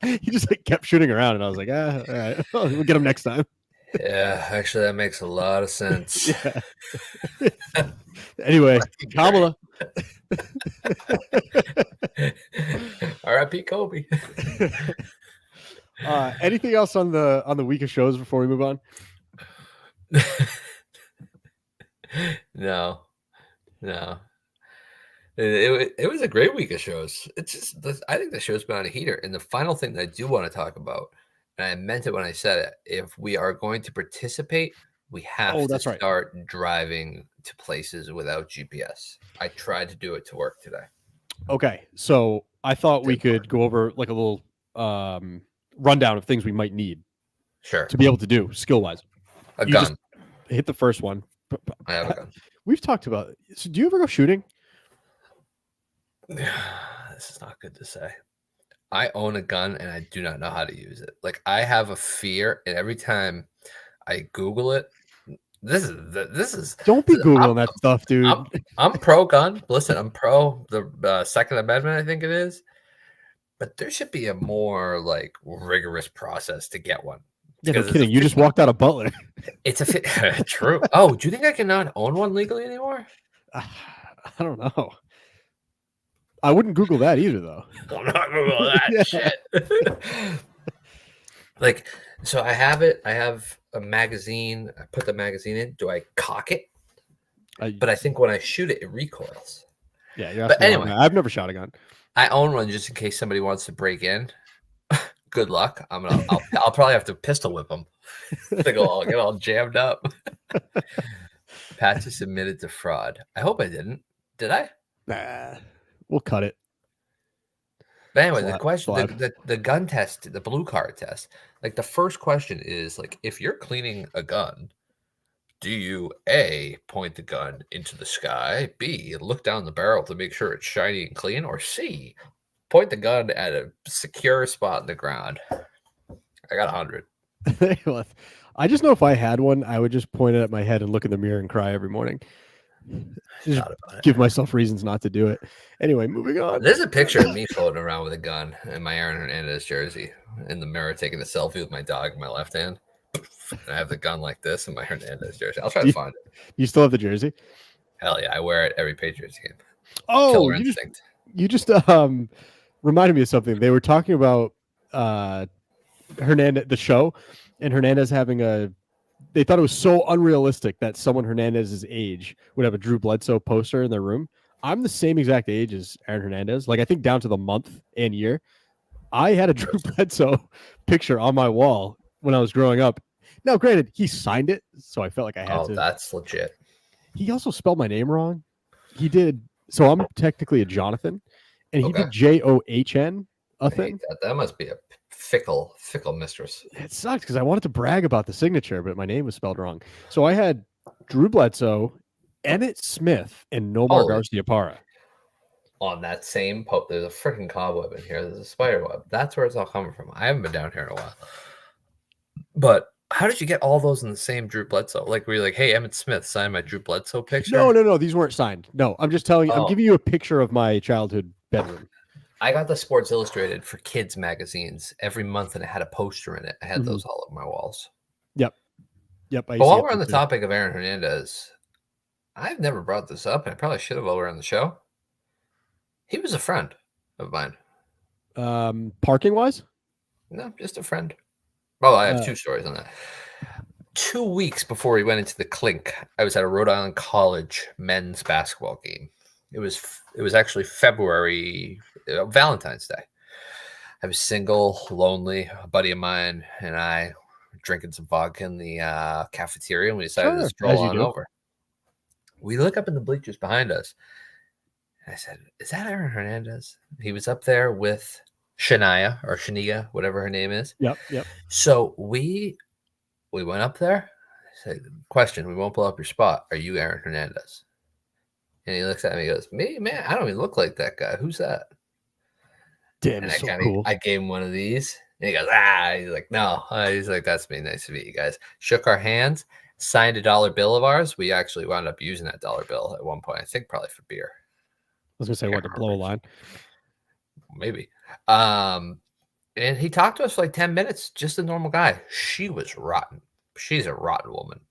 He just like kept shooting around, and I was like, all right, we'll get him next time. Yeah, actually, that makes a lot of sense. Yeah. Anyway, Kamala. R.I.P. Kobe. Anything else on the week of shows before we move on? No. It was a great week of shows. It's just, I think the show's been on a heater. And the final thing that I do want to talk about, and I meant it when I said it, if we are going to participate, we have to start driving to places without GPS. I tried to do it to work today. Okay, so I thought we could go over like a little rundown of things we might need. Sure. To be able to do skill-wise. A gun. Just hit the first one. I have a gun. We've talked about it. So do you ever go shooting? This is not good to say. I own a gun and I do not know how to use it. Like, I have a fear, and every time I Google it, this is. Don't be Googling that stuff, dude. I'm pro gun. Listen, I'm pro the Second Amendment, I think it is. But there should be a more like rigorous process to get one. Yeah, no kidding. You just walked out of Butler. It's a true. Oh, do you think I cannot own one legally anymore? I don't know. I wouldn't Google that either, though. I'm not Google that shit. Like, so I have it. I have a magazine. I put the magazine in. Do I cock it? But I think when I shoot it, it recoils. Yeah, but anyway, I've never shot a gun. I own one just in case somebody wants to break in. Good luck. I'll probably have to pistol whip them. They get all jammed up. Patches admitted to fraud. I hope I didn't. Did I? Nah, we'll cut it. But anyway, the question, the gun test, the blue card test, like the first question is like, if you're cleaning a gun, do you A, point the gun into the sky, B, look down the barrel to make sure it's shiny and clean, or C, point the gun at a secure spot in the ground? I got 100. I just know if I had one, I would just point it at my head and look in the mirror and cry every morning. Just give myself reasons not to do it. Anyway, moving on. There's a picture of me floating around with a gun in my Aaron Hernandez jersey in the mirror, taking a selfie with my dog in my left hand. And I have the gun like this in my Hernandez jersey. I'll try to find it. You still have the jersey? Hell yeah, I wear it every Patriots game. Oh, Killer instinct. You just reminded me of something. They were talking about Hernandez, the show, and Hernandez having they thought it was so unrealistic that someone Hernandez's age would have a Drew Bledsoe poster in their room. I'm the same exact age as Aaron Hernandez. Like, I think down to the month and year. I had a Drew Bledsoe picture on my wall when I was growing up. Now, granted, he signed it, so I felt like I had to. Oh, that's legit. He also spelled my name wrong. He did. So I'm technically a Jonathan, and he did John a thing. That must be a fickle mistress. It sucks because I wanted to brag about the signature, but my name was spelled wrong. So I had Drew Bledsoe, Emmitt Smith, and Nomar Garciaparra. On that same post, there's a freaking cobweb in here. There's a spider web. That's where it's all coming from. I haven't been down here in a while. But how did you get all those in the same Drew Bledsoe? Like, were you like, hey, Emmitt Smith, sign my Drew Bledsoe picture? No. These weren't signed. No, I'm just telling you. I'm giving you a picture of my childhood bedroom. I got the Sports Illustrated for kids magazines every month, and it had a poster in it. I had those all over my walls. Yep. But while we're on the topic of Aaron Hernandez, I've never brought this up, and I probably should have while we're on the show. He was a friend of mine. Parking wise? No, just a friend. Well, I have two stories on that. 2 weeks before he went into the clink, I was at a Rhode Island College men's basketball game. It was actually February, Valentine's Day. I was single, lonely. A buddy of mine and I were drinking some vodka in the cafeteria, and we decided to stroll on over. We look up in the bleachers behind us. And I said, "Is that Aaron Hernandez?" He was up there with Shania or Shania, whatever her name is. Yep. So we went up there. I said, "Question: we won't blow up your spot. Are you Aaron Hernandez?" And he looks at me and goes, "Me, man, I don't even look like that guy. Who's that?" Damn, and so cool. I gave him one of these. And he goes, He's like, "No." He's like, "That's me. Nice to meet you guys." Shook our hands, signed a dollar bill of ours. We actually wound up using that dollar bill at one point. I think probably for beer. I was going to say, what, to blow a line? maybe. And he talked to us for like 10 minutes, just a normal guy. She was rotten. She's a rotten woman.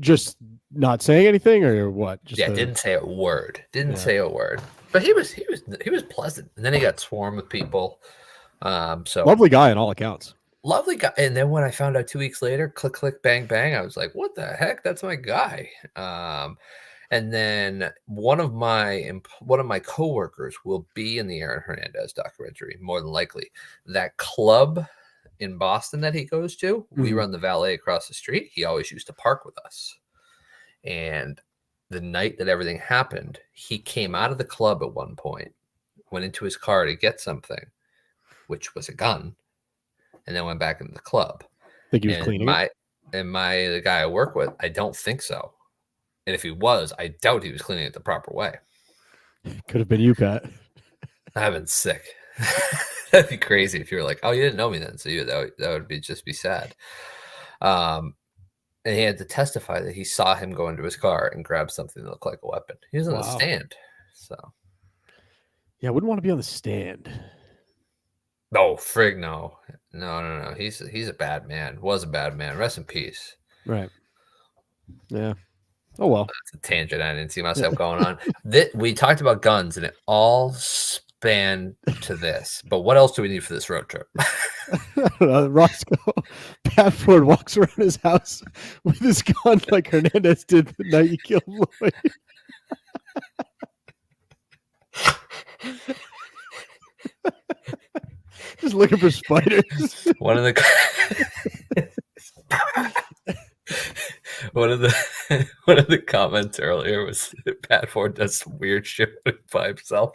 Just not saying anything, or what? Just didn't say a word. Yeah. Say a word. But he was pleasant. And then he got swarmed with people. So lovely guy on all accounts. Lovely guy. And then when I found out 2 weeks later, click, click, bang, bang, I was like, what the heck? That's my guy. And then one of my coworkers will be in the Aaron Hernandez documentary, more than likely. That club in Boston that he goes to, we run the valet across the street. He always used to park with us. And the night that everything happened, he came out of the club at one point, went into his car to get something, which was a gun, and then went back into the club. Think he was cleaning it? The guy I work with, I don't think so. And if he was, I doubt he was cleaning it the proper way. Could have been you, Pat. I've been sick. That'd be crazy if you were like, oh, you didn't know me then. So that would just be sad. And he had to testify that he saw him go into his car and grab something that looked like a weapon. He was on the stand. So yeah, I wouldn't want to be on the stand. No, frig no. No. He's a bad man. Was a bad man. Rest in peace. Right. Yeah. Oh well. That's a tangent I didn't see myself going on. We talked about guns and it all span to this. But what else do we need for this road trip? Roscoe Pat Ford walks around his house with his gun like Hernandez did the night he killed Lloyd. Just looking for spiders. One of the comments earlier was Pat Ford does some weird shit by himself.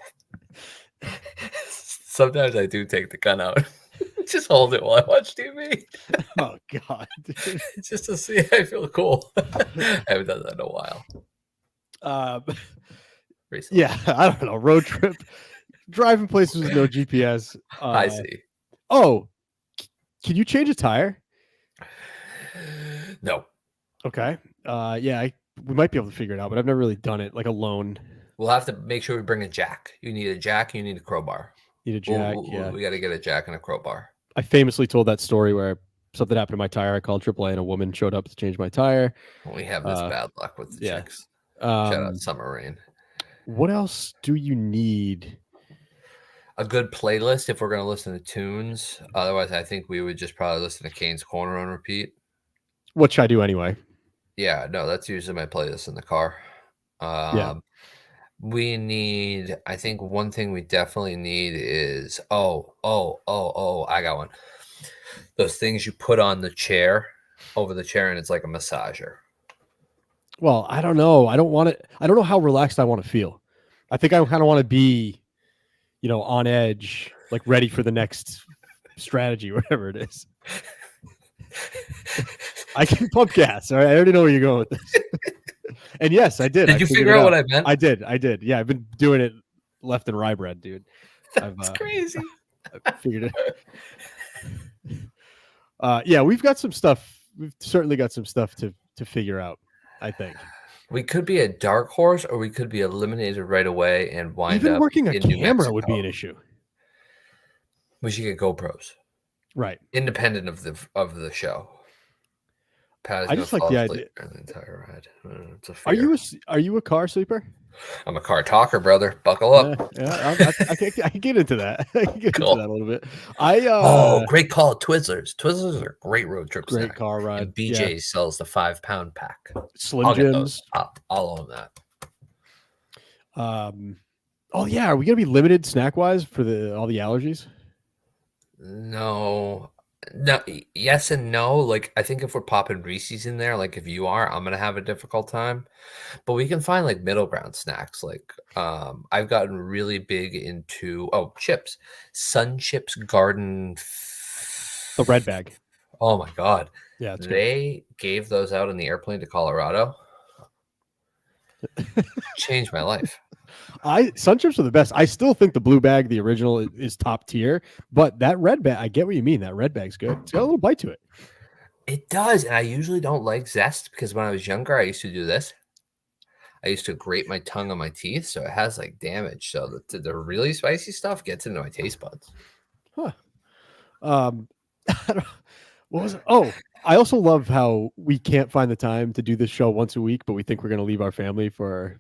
Sometimes I do take the gun out. Just hold it while I watch TV. Oh God. Dude. Just to see if I feel cool. I haven't done that in a while. Recently. Yeah, I don't know. Road trip. Driving places with no GPS. I see. Oh, can you change a tire? No. Okay. Yeah, we might be able to figure it out, but I've never really done it like alone. We'll have to make sure we bring a jack. You need a jack. You need a crowbar. Need a jack. Yeah. We got to get a jack and a crowbar. I famously told that story where something happened to my tire. I called AAA and a woman showed up to change my tire. We have this bad luck with the chicks. Shout out Summer Rain. What else do you need? A good playlist if we're going to listen to tunes. Otherwise, I think we would just probably listen to Kane's Corner on repeat. What should I do anyway? Yeah, no, that's usually my playlist in the car. We need, I think one thing we definitely need is, I got one. Those things you put on the chair, over the chair, and it's like a massager. Well, I don't know. I don't want it. I don't know how relaxed I want to feel. I think I kind of want to be, on edge, like ready for the next strategy, whatever it is. I can pump gas. All right. I already know where you're going with this. And yes, I did. Did you figure out what I meant? I did. Yeah, I've been doing it left and rye bread, dude. That's crazy. I figured it. Yeah, we've got some stuff. We've certainly got some stuff to figure out, I think. We could be a dark horse, or we could be eliminated right away and wind Even up. Working a camera would be an issue. We should get GoPros, right? Independent of the show. I just like the idea. The entire ride. It's a fear. Are you a car sleeper? I'm a car talker, brother. Buckle up. Yeah, I can get into that. I can get into that a little bit. Great call, Twizzlers. Twizzlers are a great road trip. Great car ride. And BJ's sells the 5-pound pack. Slim Jims. I'll own that. Oh yeah, are we gonna be limited snack wise for all the allergies? No, yes and no. Like, I think if we're popping Reese's in there, like if you are, I'm gonna have a difficult time. But we can find like middle ground snacks. Like, I've gotten really big into chips, Sun Chips Garden. The red bag. Oh my god! Yeah, they gave those out in the airplane to Colorado. Changed my life. Sun Chips are the best. I still think the blue bag, the original, is top tier. But that red bag, I get what you mean. That red bag's good. It's got a little bite to it. It does, and I usually don't like zest because when I was younger, I used to do this. I used to grate my tongue on my teeth, so it has like damage. So the really spicy stuff gets into my taste buds. Huh. What was it? Oh, I also love how we can't find the time to do this show once a week, but we think we're going to leave our family for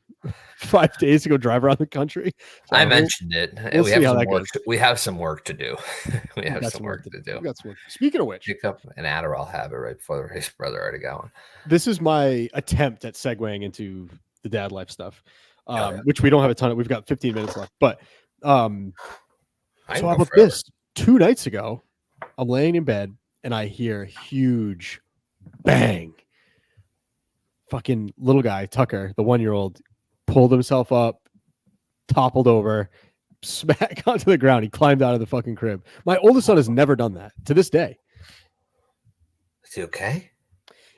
5 days to go drive around the country. So I mentioned it. We'll we see have how some that work. goes. We have some work to do. we We've have got some work to do. We've got some work. Speaking of which, Pick up an Adderall habit right before his brother already got one. This is my attempt at segueing into the dad life stuff, Yeah. which we don't have a ton of. We've got 15 minutes left, but so I how about this? 2 nights ago, I'm laying in bed and I hear a huge bang. Fucking little guy, Tucker, the 1-year-old, pulled himself up, toppled over, smack onto the ground. He climbed out of the fucking crib. My oldest son has never done that to this day. Is he okay?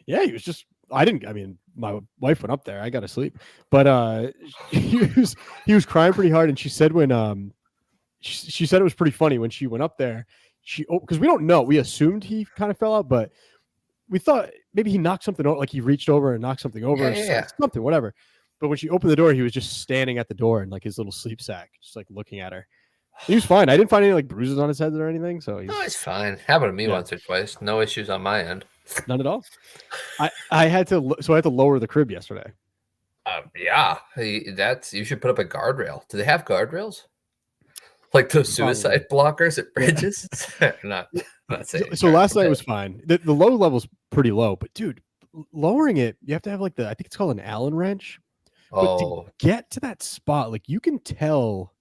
Yeah, he was just. I mean, my wife went up there. I got to sleep, but he was crying pretty hard. And she said when she said it was pretty funny when she went up there. Because we don't know. We assumed he kind of fell out, but we thought maybe he knocked something over, like he reached over and knocked something over, or something, whatever. But when she opened the door, he was just standing at the door in like his little sleep sack, just like looking at her. He was fine. I didn't find any like bruises on his head or anything. So he's fine. Happened to me once or twice. No issues on my end. None at all. I had to lower the crib yesterday. Yeah, you should put up a guardrail. Do they have guardrails? Like those suicide blockers at bridges? Yeah. not saying. So last night was fine. The low level's pretty low, but dude, lowering it, you have to have like I think it's called an Allen wrench. But to get to that spot, like you can tell.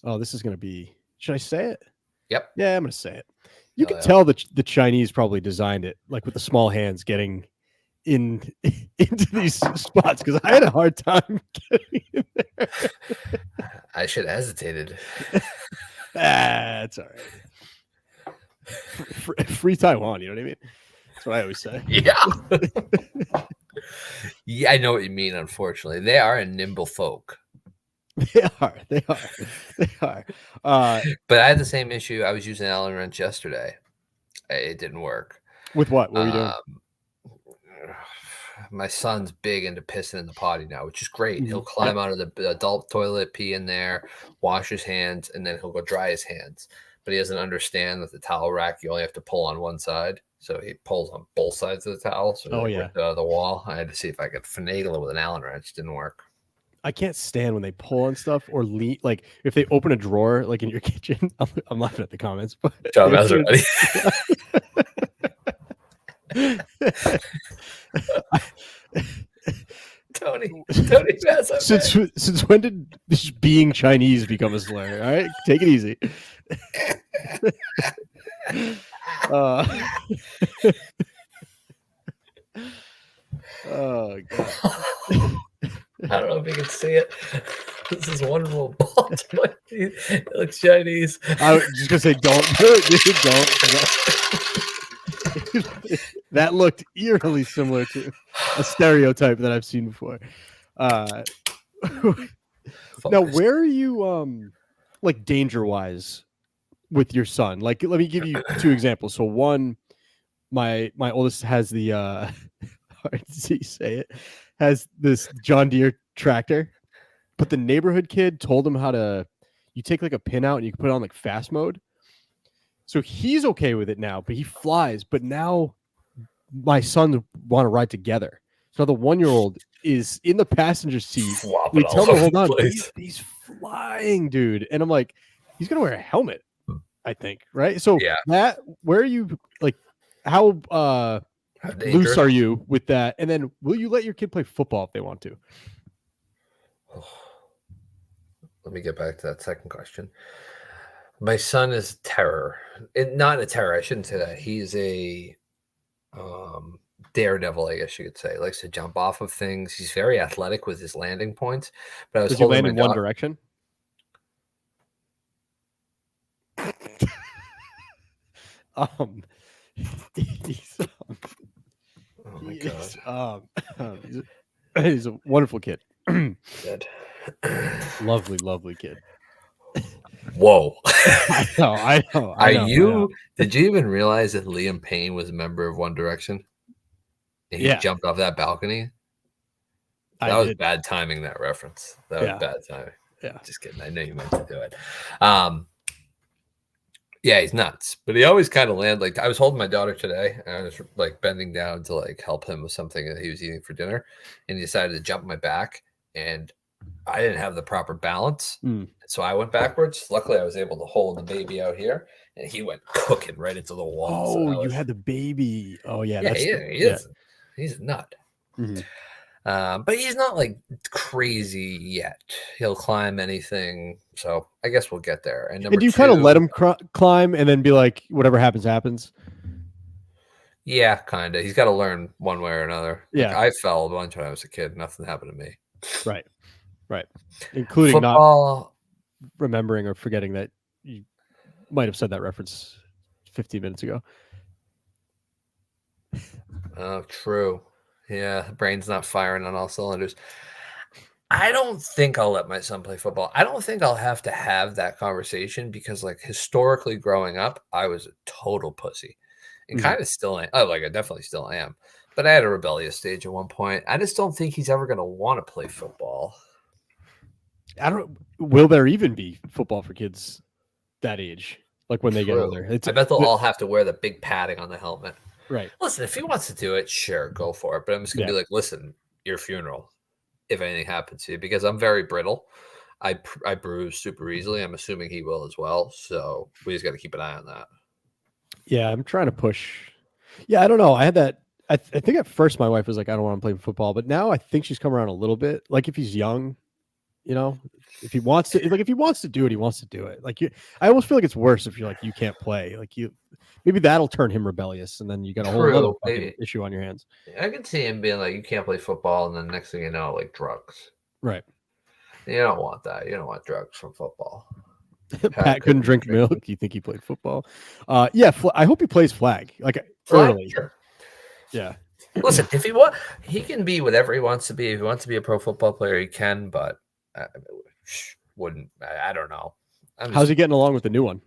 Oh, this is going to be. Should I say it? Yep. Yeah, I'm going to say it. You can tell that the Chinese probably designed it, like with the small hands getting into these spots, because I had a hard time getting in there. I should have hesitated. That's all right. Free Taiwan, you know what I mean? That's what I always say. Yeah. Yeah, I know what you mean, unfortunately. They are a nimble folk. They are. But I had the same issue. I was using an Allen wrench yesterday. It didn't work. With what? What were you doing? My son's big into pissing in the potty now, which is great. He'll climb out of the adult toilet, pee in there, wash his hands, and then he'll go dry his hands. But he doesn't understand that the towel rack, you only have to pull on one side. So he pulls on both sides of the towel. So ripped out of the wall. I had to see if I could finagle it with an Allen wrench. Didn't work. I can't stand when they pull on stuff or lean. Like if they open a drawer, like in your kitchen. I'm laughing at the comments, but John Maserati. Tony since when did being Chinese become a slur? All right, take it easy. Oh god. I don't know if you can see it. This is wonderful ball. It looks Chinese. I was just gonna say, don't do it, dude. Don't. That looked eerily similar to a stereotype that I've seen before. Now, where are you, like danger wise, with your son? Like, let me give you 2 examples. So, one, my oldest has the hard to say it, has this John Deere tractor, but the neighborhood kid told him how to. You take like a pin out and you can put it on like fast mode. So he's okay with it now, but he flies. But now my sons want to ride together. So the 1-year-old is in the passenger seat. We tell him to hold on. He's flying, dude. And I'm like, he's going to wear a helmet, I think. Right. So where are you, like, how loose are you with that? And then will you let your kid play football if they want to? Let me get back to that second question. My son is terror. Not a terror. I shouldn't say that. He's a daredevil, I guess you could say. He likes to jump off of things. He's very athletic with his landing points. But I was Does he land in one direction? He's a wonderful kid. Good. Lovely kid. Whoa. I know. Did you even realize that Liam Payne was a member of One Direction? And he jumped off that balcony? That was bad timing, that reference. That was bad timing. Yeah. Just kidding. I know you meant to do it. Yeah, he's nuts. But he always kind of landed. Like, I was holding my daughter today, and I was like bending down to like help him with something that he was eating for dinner, and he decided to jump my back, and I didn't have the proper balance. So I went backwards. Luckily, I was able to hold the baby out here, and he went cooking right into the wall. Oh, so you had the baby. Oh, yeah. Yeah, he's a nut. But he's not like crazy yet. He'll climb anything. So I guess we'll get there. And do you kind of let him climb and then be like, whatever happens, happens? Yeah, kind of. He's got to learn one way or another. Yeah. Like, I fell a bunch when I was a kid. Nothing happened to me. Right. Including football, not remembering or forgetting that you might have said that reference 15 minutes ago. Oh, true. Yeah, the brain's not firing on all cylinders. I don't think I'll let my son play football. I don't think I'll have to have that conversation because, like, historically growing up, I was a total pussy and kind of still am. Oh, like, I definitely still am. But I had a rebellious stage at one point. I just don't think he's ever going to want to play football. Will there even be football for kids that age? Like when they get older? I bet they'll all have to wear the big padding on the helmet. Right. Listen, if he wants to do it, sure, go for it. But I'm just going to be like, listen, your funeral, if anything happens to you, because I'm very brittle. I bruise super easily. I'm assuming he will as well. So we just got to keep an eye on that. Yeah, I'm trying to push. Yeah, I don't know. I had that. I think at first my wife was like, I don't want to play football. But now I think she's come around a little bit. Like if he's young, you know, if he wants to, like if he wants to do it, he wants to do it. Like I almost feel like it's worse if you're like, you can't play. Like maybe that'll turn him rebellious, and then you got a whole other fucking issue on your hands. I can see him being like, you can't play football, and then next thing you know, like drugs. Right. You don't want that. You don't want drugs from football. Pat couldn't drink milk. You think he played football? Yeah. I hope he plays flag. Like early. Sure. Yeah. Listen, if he can be whatever he wants to be. If he wants to be a pro football player, he can. But wouldn't. I don't know. How's he getting along with the new one?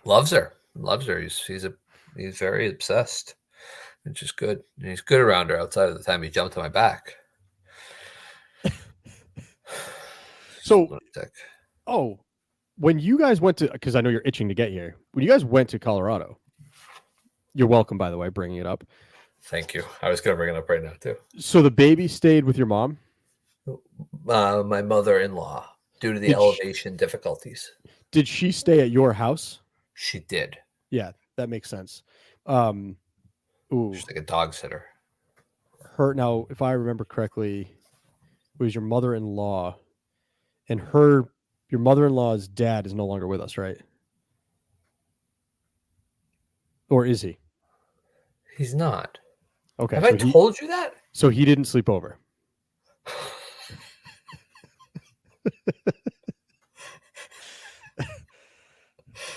Loves her. He's very obsessed, which is good. And he's good around her outside of the time he jumped on my back. So, when you guys went to, because I know you're itching to get here. When you guys went to Colorado, you're welcome, by the way, bringing it up. Thank you. I was going to bring it up right now too. So the baby stayed with your mom? My mother-in-law, due to the elevation difficulties. Did she stay at your house? She did. Yeah, that makes sense. She's like a dog sitter. Now, if I remember correctly, it was your mother-in-law, and your mother-in-law's dad is no longer with us, right? Or is he? He's not. Okay. Have I told you that? So he didn't sleep over.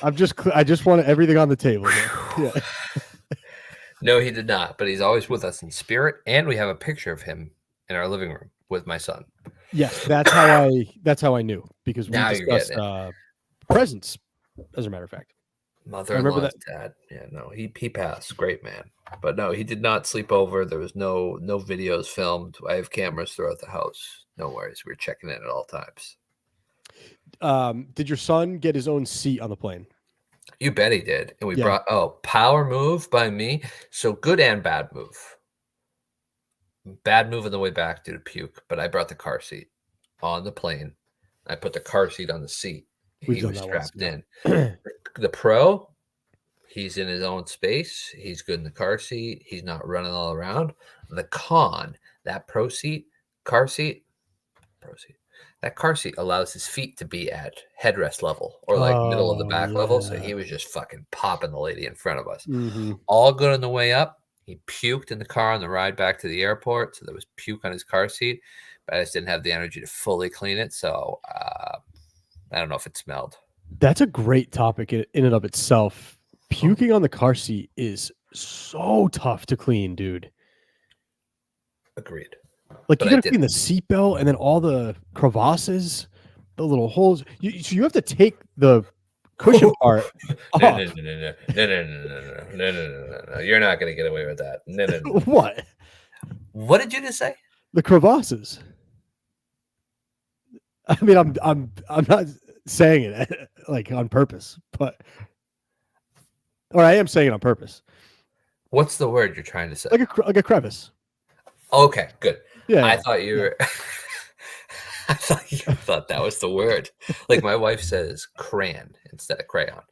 I just want everything on the table. Yeah. No, he did not. But he's always with us in spirit, and we have a picture of him in our living room with my son. Yes, that's how I knew, because we discussed presents. As a matter of fact, mother-in-law's dad. Yeah, no, he passed. Great man, but no, he did not sleep over. There was no videos filmed. I have cameras throughout the house. No worries, we were checking in at all times. Did your son get his own seat on the plane? You bet he did. And we brought power move by me. So good and bad move. Bad move on the way back due to puke, but I brought the car seat on the plane. I put the car seat on the seat. He was strapped in. The pro, he's in his own space. He's good in the car seat. He's not running all around. The con, that car seat, that car seat allows his feet to be at headrest level or like middle of the back level. So he was just fucking popping the lady in front of us. Mm-hmm. All good on the way up. He puked in the car on the ride back to the airport. So there was puke on his car seat, but I just didn't have the energy to fully clean it. So I don't know if it smelled. That's a great topic in and of itself. Puking on the car seat is so tough to clean, dude. Agreed. Like, you got to clean the seatbelt and then all the crevasses, the little holes. So you have to take the cushion part off. No. You're not going to get away with that. No. What? What did you just say? The crevasses. I mean, I'm not saying it like on purpose, or I am saying it on purpose. What's the word you're trying to say? Like a crevice. Okay, good. Yeah. I thought you were. I thought you thought that was the word. Like my wife says, crayon instead of crayon.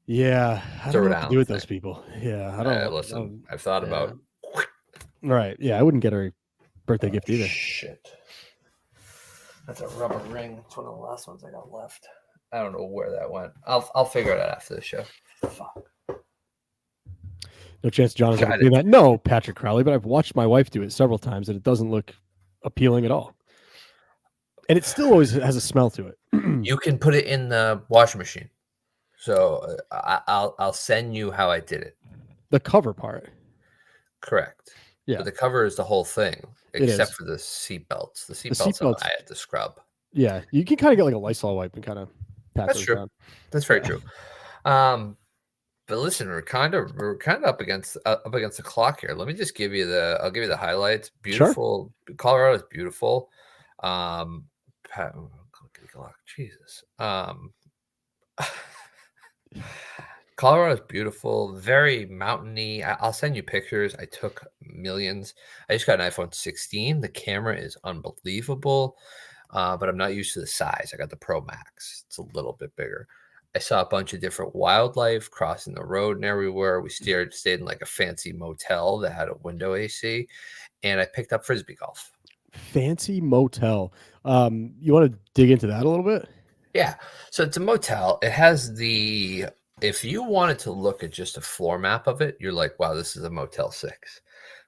Yeah, I It's a don't know Rhode what to do Island with thing. those people. Yeah, I don't. Listen, I've thought Yeah. about. Right. Yeah, I wouldn't get her a birthday Oh, gift either. shit. That's a rubber ring. It's one of the last ones I got left. I don't know where that went. I'll figure it out after the show. Fuck. No chance John is ever Tried doing it. that. No, Patrick Crowley, but I've watched my wife do it several times, and it doesn't look appealing at all. And it still always has a smell to it. You can put it in the washing machine. So I'll send you how I did it. The cover part. Correct. Yeah. But the cover is the whole thing, It except is. for the seat belts. The The seat belts seatbelts. I had to scrub. Yeah, you can kind of get like a Lysol wipe and kind of pat That's those true. down. That's very true. But listen, we're kind of up against the clock here. Let me just give you I'll give you the highlights. Beautiful. Sure. Colorado is beautiful. Jesus. Colorado is beautiful, very mountainy. I'll send you pictures. I took millions. I just got an iPhone 16. The camera is unbelievable, but I'm not used to the size. I got the Pro Max. It's a little bit bigger. I saw a bunch of different wildlife crossing the road and everywhere. We stayed in like a fancy motel that had a window AC, and I picked up Frisbee golf. Fancy motel. You want to dig into that a little bit? Yeah. So it's a motel. It has if you wanted to look at just a floor map of it, you're like, wow, this is a Motel 6.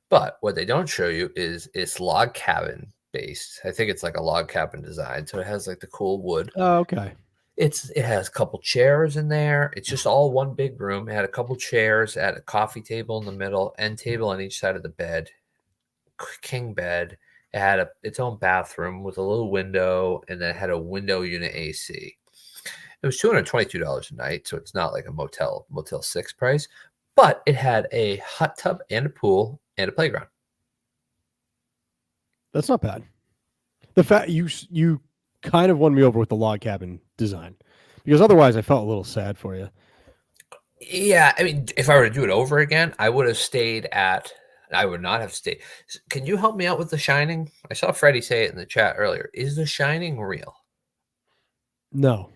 But what they don't show you is it's log cabin based. I think it's like a log cabin design. So it has like the cool wood. Oh, okay. It has a couple chairs in there. It's just all one big room. It had a couple chairs, it had a coffee table in the middle, end table on each side of the bed, king bed. It had its own bathroom with a little window, and then it had a window unit AC. It was $222 a night, so it's not like a Motel 6 price, but it had a hot tub and a pool and a playground. That's not bad. The fact you kind of won me over with the log cabin design, because otherwise I felt a little sad for you. Yeah, I mean, if I were to do it over again, I would not have stayed. Can you help me out with The Shining? I saw Freddie say it in the chat earlier. Is The Shining real? No,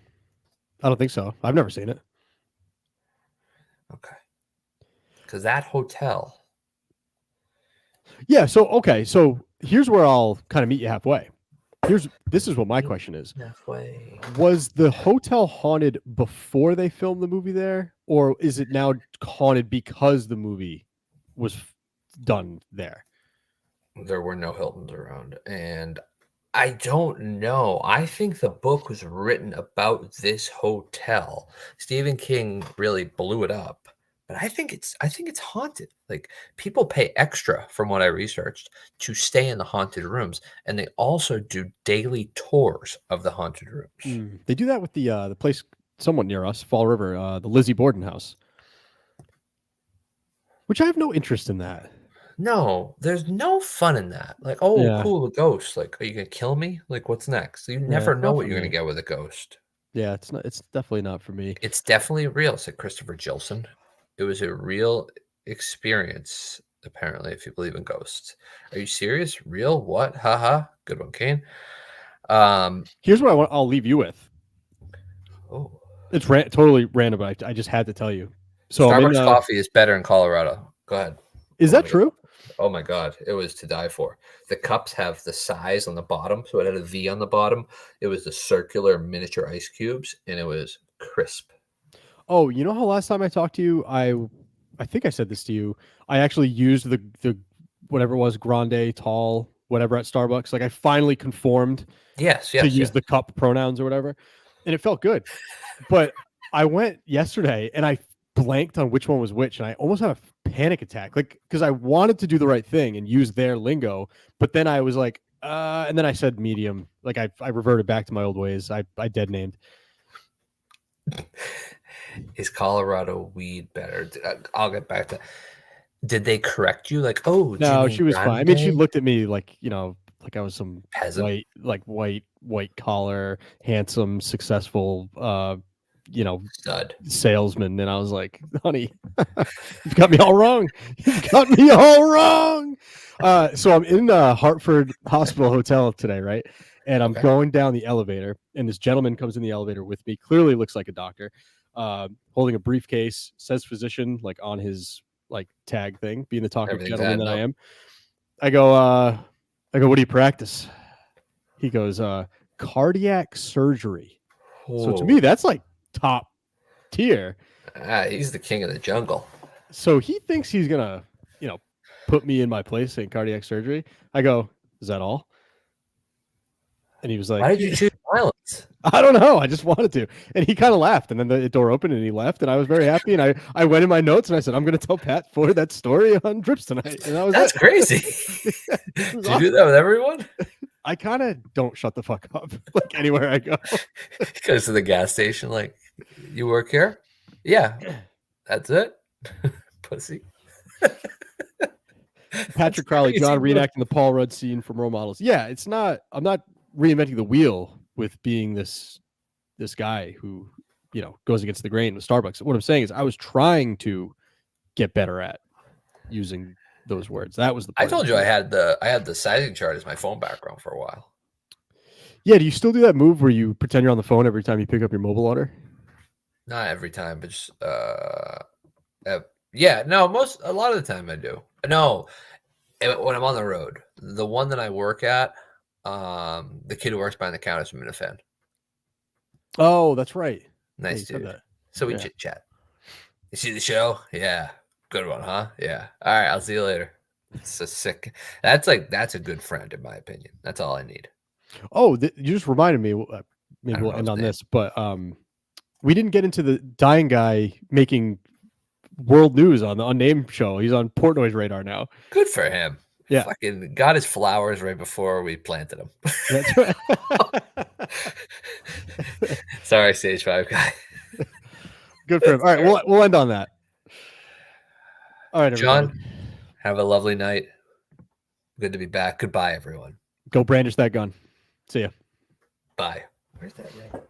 I don't think so. I've never seen it. Okay. Because that hotel. Yeah. So here's where I'll kind of meet you halfway. This is what my question is. Halfway. Was the hotel haunted before they filmed the movie there, or is it now haunted because the movie was done there? There were no Hiltons around, and I don't know. I think the book was written about this hotel. Stephen King really blew it up, but I think it's haunted. Like, people pay extra, from what I researched, to stay in the haunted rooms, and they also do daily tours of the haunted rooms. They do that with the place somewhat near us, Fall River, the Lizzie Borden house, which I have no interest in that. No, there's no fun in that. Like, oh, Yeah. cool, a ghost. Like, are you gonna kill me? Like, what's next? You never know what you're gonna get with a ghost. Yeah, it's not. It's definitely not for me. It's definitely real, said Christopher Gilson. It was a real experience, apparently, if you believe in ghosts. Are you serious? Real? What? Haha. Good one, Kane. Here's what I'll leave you with. Oh, it's totally random, but I just had to tell you. So Starbucks coffee is better in Colorado. Go ahead. Is that true? Oh my God, it was to die for. The cups have the size on the bottom, so it had a V on the bottom. It was the circular miniature ice cubes, and it was crisp. Oh, you know how last time I talked to you, I think I said this to you. I actually used the whatever it was, grande, tall, whatever at Starbucks. Like, I finally conformed. Yes. To use the cup pronouns or whatever, and it felt good. But I went yesterday and I blanked on which one was which, and I almost had a panic attack, like, because I wanted to do the right thing and use their lingo, but then I was like, and then I said medium. Like, I reverted back to my old ways. I dead named. Is Colorado weed better? I'll get back to. Did they correct you? Like, oh, no, she was fine. I mean, she looked at me like, like I was some Peasant. white collar, handsome, successful, Stud. salesman. And I was like, honey, you've got me all wrong. You've got me all wrong. So I'm in the Hartford Hospital Hotel today, right? And I'm going down the elevator, and this gentleman comes in the elevator with me. Clearly looks like a doctor, holding a briefcase, says physician like on his like tag thing, being the talkative gentleman that I am. I go, what do you practice? He goes, cardiac surgery. Ooh. So to me, that's like top tier. He's the king of the jungle. So he thinks he's gonna, put me in my place in cardiac surgery. I go, is that all? And he was like, why did you choose violence? I don't know. I just wanted to. And he kind of laughed. And then the door opened and he left. And I was very happy. And I went in my notes and I said, I'm going to tell Pat Ford that story on Drips tonight. And That's crazy. Do you do that with everyone? I kind of don't shut the fuck up like anywhere I go. He goes to the gas station like, you work here? Yeah. That's it? Pussy. Patrick Crowley, John reenacting the Paul Rudd scene from Role Models. Yeah, I'm not reinventing the wheel with being this guy who, goes against the grain with Starbucks. What I'm saying is I was trying to get better at using those words. That was the point. I told you I had the sizing chart as my phone background for a while. Yeah, do you still do that move where you pretend you're on the phone every time you pick up your mobile order? Not every time, but just yeah, no, a lot of the time I do. No, when I'm on the road, the one that I work at, the kid who works behind the counter is from Minifan. Oh, that's right. Nice dude. So we chit chat. You see the show? Yeah, good one, huh? Yeah. All right, I'll see you later. It's a sick. That's a good friend in my opinion. That's all I need. Oh, you just reminded me. Maybe we'll end on this, but we didn't get into the dying guy making world news on the Unnamed show. He's on Portnoy's radar now. Good for him. Yeah. Fucking got his flowers right before we planted them. That's right. Sorry, Stage 5 guy. Good for him. All right, we'll end on that. All right, everybody. John, have a lovely night. Good to be back. Goodbye, everyone. Go brandish that gun. See ya. Bye. Where's that ring?